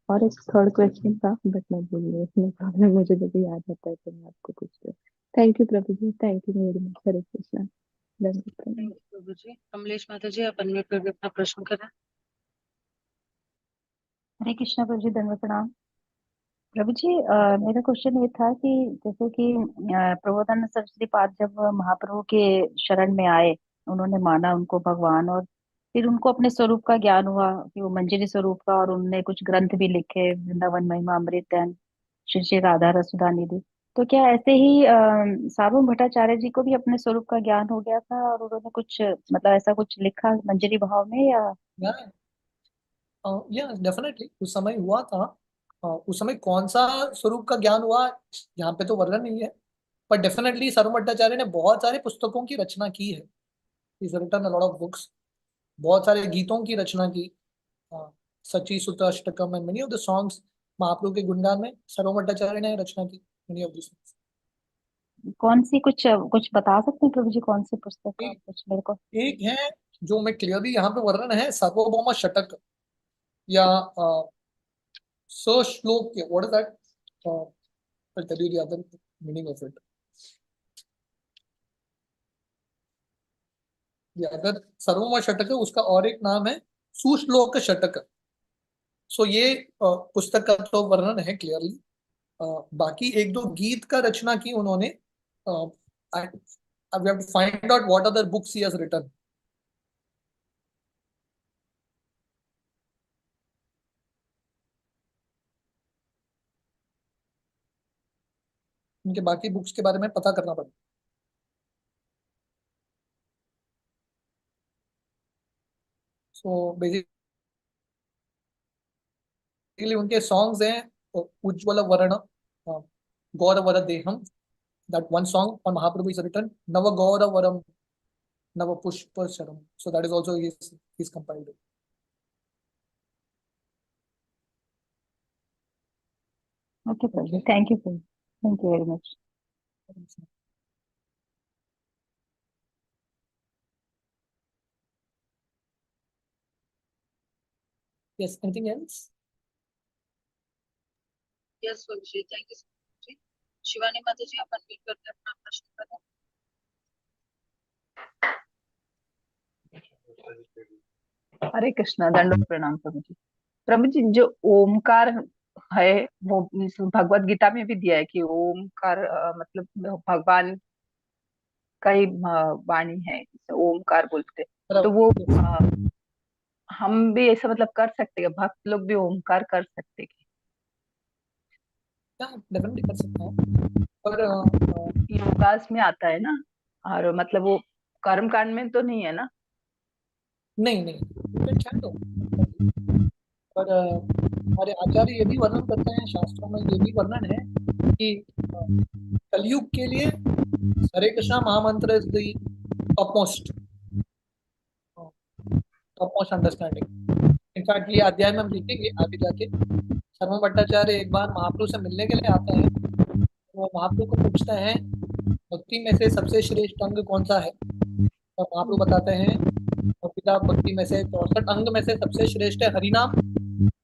और एक थर्ड क्वेश्चन था बट मैं भूल गई, नो प्रॉब्लम, मुझे जब भी याद आता है तो मैं आपको पूछती हूँ। Thank you Prabhu ji, thank you very much, Hare Krishna, धन्यवाद थैंक प्रणाम। यू प्रभु जी। कमलेश माता जी, आप अनम्यूट करके अपना प्रश्न करें। हरे कृष्णा प्रभु जी, दंडवत प्रणाम। प्रभु जी, मेरा क्वेश्चन ये था कि जैसे कि प्रबोधानंद सरस्वती पाद जब महाप्रभु के शरण में आए, उन्होंने माना उनको भगवान, और फिर उनको अपने स्वरूप का ज्ञान हुआ कि वो मंजरी स्वरूप का, और उनने कुछ ग्रंथ भी लिखे, वृंदावन महिमा अमृत एंड श्री श्री राधा रसुधा निधि। तो क्या ऐसे ही सार्वभौम भट्टाचार्य जी को भी अपने स्वरूप का ज्ञान हो गया था और उन्होंने कुछ मतलब ऐसा कुछ लिखा मंजरी भाव में, या? या डेफिनेटली उस समय हुआ था। उस समय कौन सा स्वरूप का ज्ञान हुआ, यहाँ पे तो वर्णन नहीं है। पर डेफिनेटली सर्व भट्टाचार्य ने बहुत सारे पुस्तकों की रचना की है। Is written a lot of books, बहुत सारे गीतों की रचना की। Shachi Sut Ashtakam and many of the songs, Mahaprabhu के गुणगान में सर्व भट्टाचार्य ने रचना की मेनी ऑफ द। कौन सी, कुछ कुछ बता सकते हैं प्रभु जी, कौन सी पुस्तक का एक कुछ मेरे को? एक है जो मैं क्लियरली यहाँ पे वर्णन है, सार्वभौम शतक, या श्लोक, what is that? I'll tell you the other meaning of it. The other सर्वम षटक है, उसका और एक नाम है सुश्लोक षटक। सो ये पुस्तक का तो वर्णन है क्लियरली। बाकी एक दो गीत का रचना की उन्होंने। We have to find out what other books he has written. उनके बाकी बुक्स के बारे में पता करना पड़ेगा। सो बेसिक बेसिकली उनके सॉन्ग्स हैं उज्ज्वल वर्ण गौरवर देहम, that one song on Mahaprabhu is written Nava Gauravaram Nava Pushpa Sharam. So that is also his compiled. Okay, Prabhu. Okay. Thank you, Prabhu. Thank you very much. Yes, anything else? Yes Prabhuji, thank you so much. Shivani Mata ji, आप unmute करके अपना प्रश्न करें। हरे कृष्णा, दंडवत प्रणाम प्रभु जी। प्रभु जी, जो ओमकार है वो भगवत गीता में भी दिया है कि ओमकार मतलब भगवान का ही वाणी है, ओमकार बोलते। तो वो हम भी ऐसा मतलब कर सकते हैं, भक्त लोग भी ओमकार कर सकते हैं? डेफिनेटली कर सकते हैं, पर योगास में आता है ना, और मतलब वो कर्म कांड में तो नहीं है ना? नहीं नहीं, you can chant Om. पर हमारे आचार्य ये भी वर्णन करते हैं, शास्त्रों में ये भी वर्णन है कि कलयुग के लिए हरे कृष्णा महामंत्र is the topmost understanding. In fact ये अध्याय में हम लिखेंगे आगे जाके। शर्मा भट्टाचार्य एक बार महाप्रभु से मिलने के लिए आते हैं, वो महाप्रभु को पूछते हैं भक्ति में से सबसे श्रेष्ठ अंग कौन सा है, और महाप्रभु बताते हैं पिता भक्ति में से 64 अंग में से सबसे श्रेष्ठ है हरिनाम।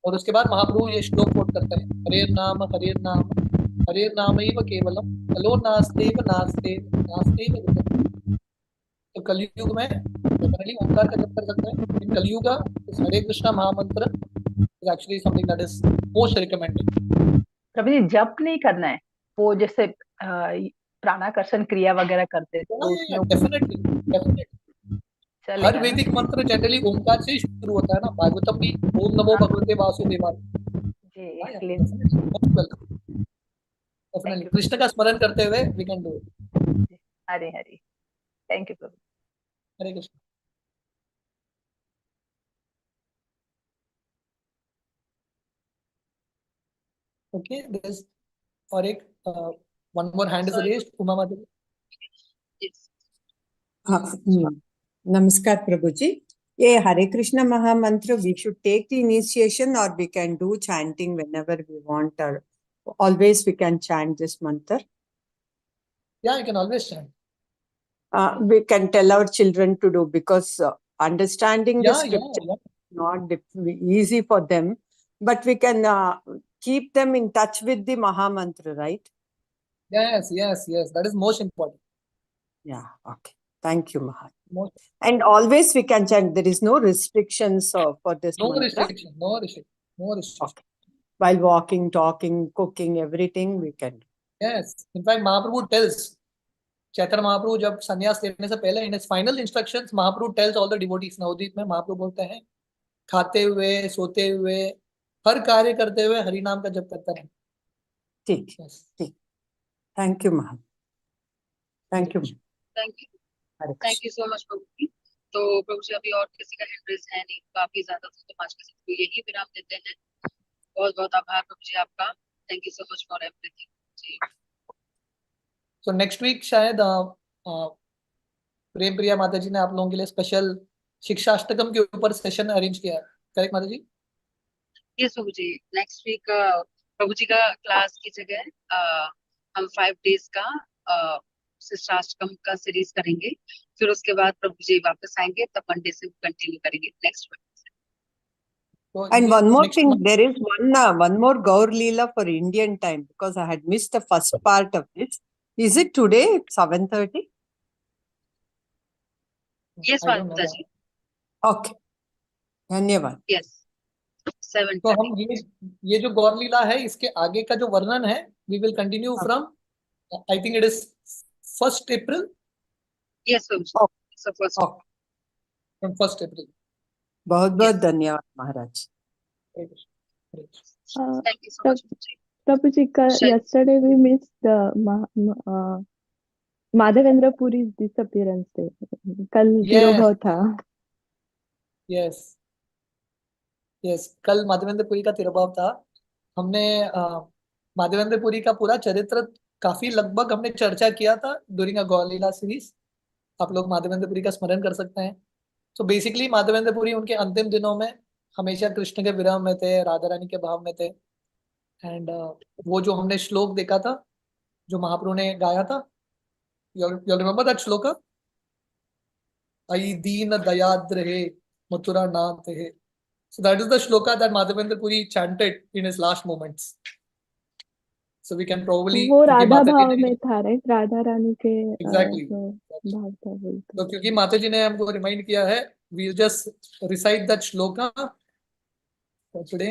और उसके बाद महाप्रभु ये श्लोक कोट करते हैं, हरेर नाम केवलम कलो नास्तेव नास्तेव नास्तेव विद्यते। तो कलयुग में डेफिनेटली ओंकार का जप कर सकते हैं। इन कलयुग इस हरे कृष्णा महामंत्र is actually something that is most recommended. Prabhu ji, जप नहीं करना है, वो जैसे प्राणाकर्षण क्रिया वगैरह करते हैं तो उसमें डेफिनेटली हर चलेगा ना? वैदिक मंत्र जनरली ओंकार से ही शुरू होता है ना। भागवतम भी ओम नमो भगवते वासुदेवाय। जी, इसलिए डेफिनेटली कृष्ण का स्मरण करते हुए we can do it. Hare Hare, thank you Prabhu. Hare Krishna. Okay, this और एक one more hand is raised, Uma Mata ji. Yes हाँ, नमस्कार प्रभु जी। ये हरे कृष्ण महामंत्र we should take the initiation और we can do chanting whenever we want, or always we can chant this mantra. Yeah, you can always chant. We can tell our children to do, because understanding the Yeah, scripture yeah. is not easy for them, but we can keep them in touch with the mahamantra, right? Yes, that is most important. Yeah, okay, thank you Maha. Most, And always we can chant, there is no restrictions for this no mantra. restriction, no restriction. Okay. While walking, talking, cooking, everything we can do. Yes, in fact Mahaprabhu tells, Chaitanya Mahaprabhu जब संन्यास लेने से पहले in final instructions Mahaprabhu tells all the devotees, Navadvip में महाप्रभु बोलते हैं खाते हुए, सोते हुए, हर कार्य करते हुए हरि नाम का जप करता रहे। ठीक, ठीक। Thank you Maha, thank you, thank you so much Prabhu ji. तो प्रभु जी, अभी और किसी का हैंड रेज है नहीं, काफी ज्यादा तो आज के सबको यही विराम देते हैं। बहुत बहुत आभार प्रभु जी आपका। Thank you so much for everything ji. तो नेक्स्ट वीक शायद प्रेम प्रिया माता जी ने आप लोगों के लिए स्पेशल शिक्षाष्टकम के ऊपर सेशन अरेंज किया है, करेक्ट माता जी? यस प्रभु जी, नेक्स्ट वीक प्रभु जी का क्लास की जगह हम 5 डेज का शिक्षाष्टकम का सीरीज करेंगे। फिर उसके बाद प्रभु जी वापस आएंगे, तब मंडे से कंटिन्यू करेंगे next week. And one more thing, there is one more Gaur Leela for Indian time, because I had missed the first part of this. Is it today at 7:30? Yes माता जी। Okay, धन्यवाद। Yes 7:30। तो हम ये जो गौर लीला है इसके आगे का जो वर्णन है we will continue from, I think it is 1 April। Yes from 1 April। बहुत बहुत धन्यवाद Maharaj. Thank you so much Prabhu ji, yesterday we missed Madhavendra Puri's disappearance day. कल तिरोभाव था। Yes, यस, कल माधवेंद्रपुरी का तिरुभाव था। हमने माधवेंद्रपुरी का पूरा चरित्र काफी लगभग हमने चर्चा किया था during a Gaur Leela series. आप लोग माधवेंद्रपुरी का स्मरण कर सकते हैं। तो बेसिकली माधवेंद्रपुरी उनके अंतिम दिनों में हमेशा कृष्ण के विरह में थे, राधा रानी के भाव में थे। एंड वो जो हमने श्लोक देखा था, जो महाप्रभु ने गाया था, यू रिमेम्बर दैट श्लोक, आई दीन दयाद्र हे मथुरा नाथ हे। So that is the shloka that Madhavendra Puri chanted in his last moments. So we can probably, वो क्योंकि राधा माता जी भाव ने, में था, राइट, राधा रानी के एग्जैक्टली, जो भाव था बोलते। तो क्योंकि माता जी ने हमको रिमाइंड किया है, we just recite that shloka today.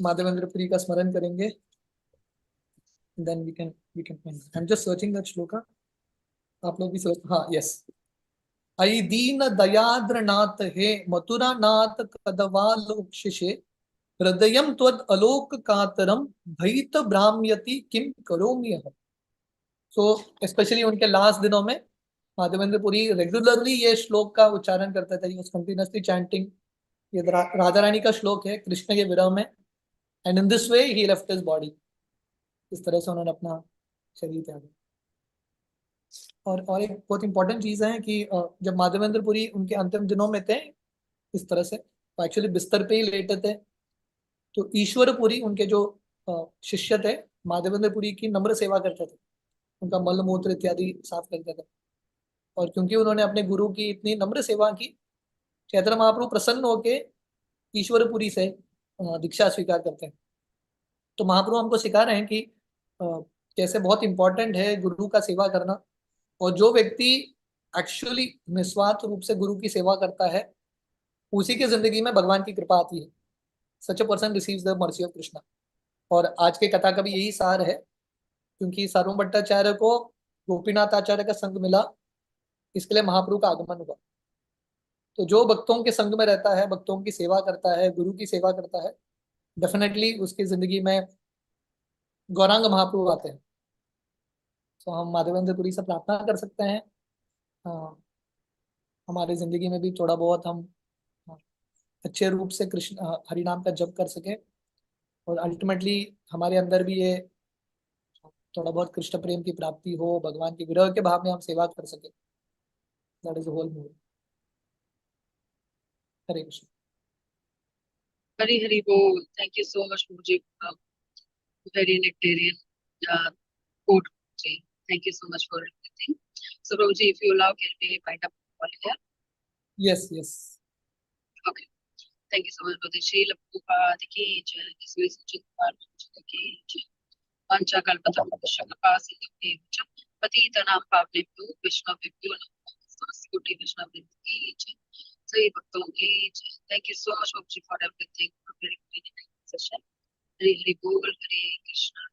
Madhavendra Puri का स्मरण करेंगे, then we can I am just searching that shloka. आप लोग भी सर्च, हाँ, यस। आई दीन दयाद्र नाथ हे मथुरा नाथ कदवालोक्षिषे हृदयं त्वद् अलोक कातरम भयित भ्राम्यति किम करोमि अहम्। सो स्पेशली उनके लास्ट दिनों में माधवेंद्र पुरी रेगुलरली ये श्लोक का उच्चारण करते थे, कंटिन्यूसली चैंटिंग। ये राधा रानी का श्लोक है कृष्ण के विरह में, and in this way he left his body. इस तरह से उन्होंने अपना शरीर त्यागा। और एक बहुत इंपॉर्टेंट चीज है कि जब माधवेंद्र पुरी उनके अंतिम दिनों में थे, इस तरह से एक्चुअली बिस्तर पे ही लेटे थे, तो ईश्वरपुरी उनके जो शिष्य थे, माधवेंद्र पुरी की नम्र सेवा करते थे, उनका मल मूत्र इत्यादि साफ करते थे। और क्योंकि उन्होंने अपने गुरु की इतनी नम्र सेवा की, चैतन्य महाप्रभु प्रसन्न होके ईश्वरपुरी से दीक्षा स्वीकार करते हैं। तो महाप्रभु हमको सिखा रहे हैं कि कैसे बहुत इंपॉर्टेंट है गुरु का सेवा करना। और जो व्यक्ति एक्चुअली निस्वार्थ रूप से गुरु की सेवा करता है, उसी की जिंदगी में भगवान की कृपा आती है। Such a person receives the mercy of Krishna. और आज के कथा का भी यही सार है, क्योंकि सार्वभौम भट्टाचार्य को गोपीनाथ आचार्य का संग मिला, इसके लिए महाप्रभु का आगमन हुआ। तो जो भक्तों के संग में रहता है, भक्तों की सेवा करता है, गुरु की सेवा करता है, डेफिनेटली उसकी जिंदगी में गौरांग महाप्रभु आते हैं। तो हम माधवेंद्र पुरी से प्रार्थना कर सकते हैं हमारी जिंदगी में भी थोड़ा बहुत हम अच्छे रूप से कृष्ण हरि नाम का जप कर सके, और अल्टीमेटली हमारे अंदर भी ये थोड़ा बहुत कृष्ण प्रेम की प्राप्ति हो, भगवान के विरह के भाव में हम सेवा कर सके। That is whole move. Hare Krishna. Hari Hari बोल। थैंक यू सो मच मुझे, very nectarean quote ji. Thank you so much for everything. So Prabhuji, if you allow, can we wind up all here? Yes yes. Okay. Thank you so much, Prabhuji. Srila Prabhupada ki jai. Isme Sachit Kumar Prabhuji ki jai. Pancha kalpatam Shakapa Sindhu Patitanam Pavnebhyo Vishnavibhyo Namo Namaste Vishnavibhyo ki jai. Sai Bhakton ki jai. Thank you so much, Prabhuji, for everything. For very, very nice session. Hare Hare Bol, Hare Krishna.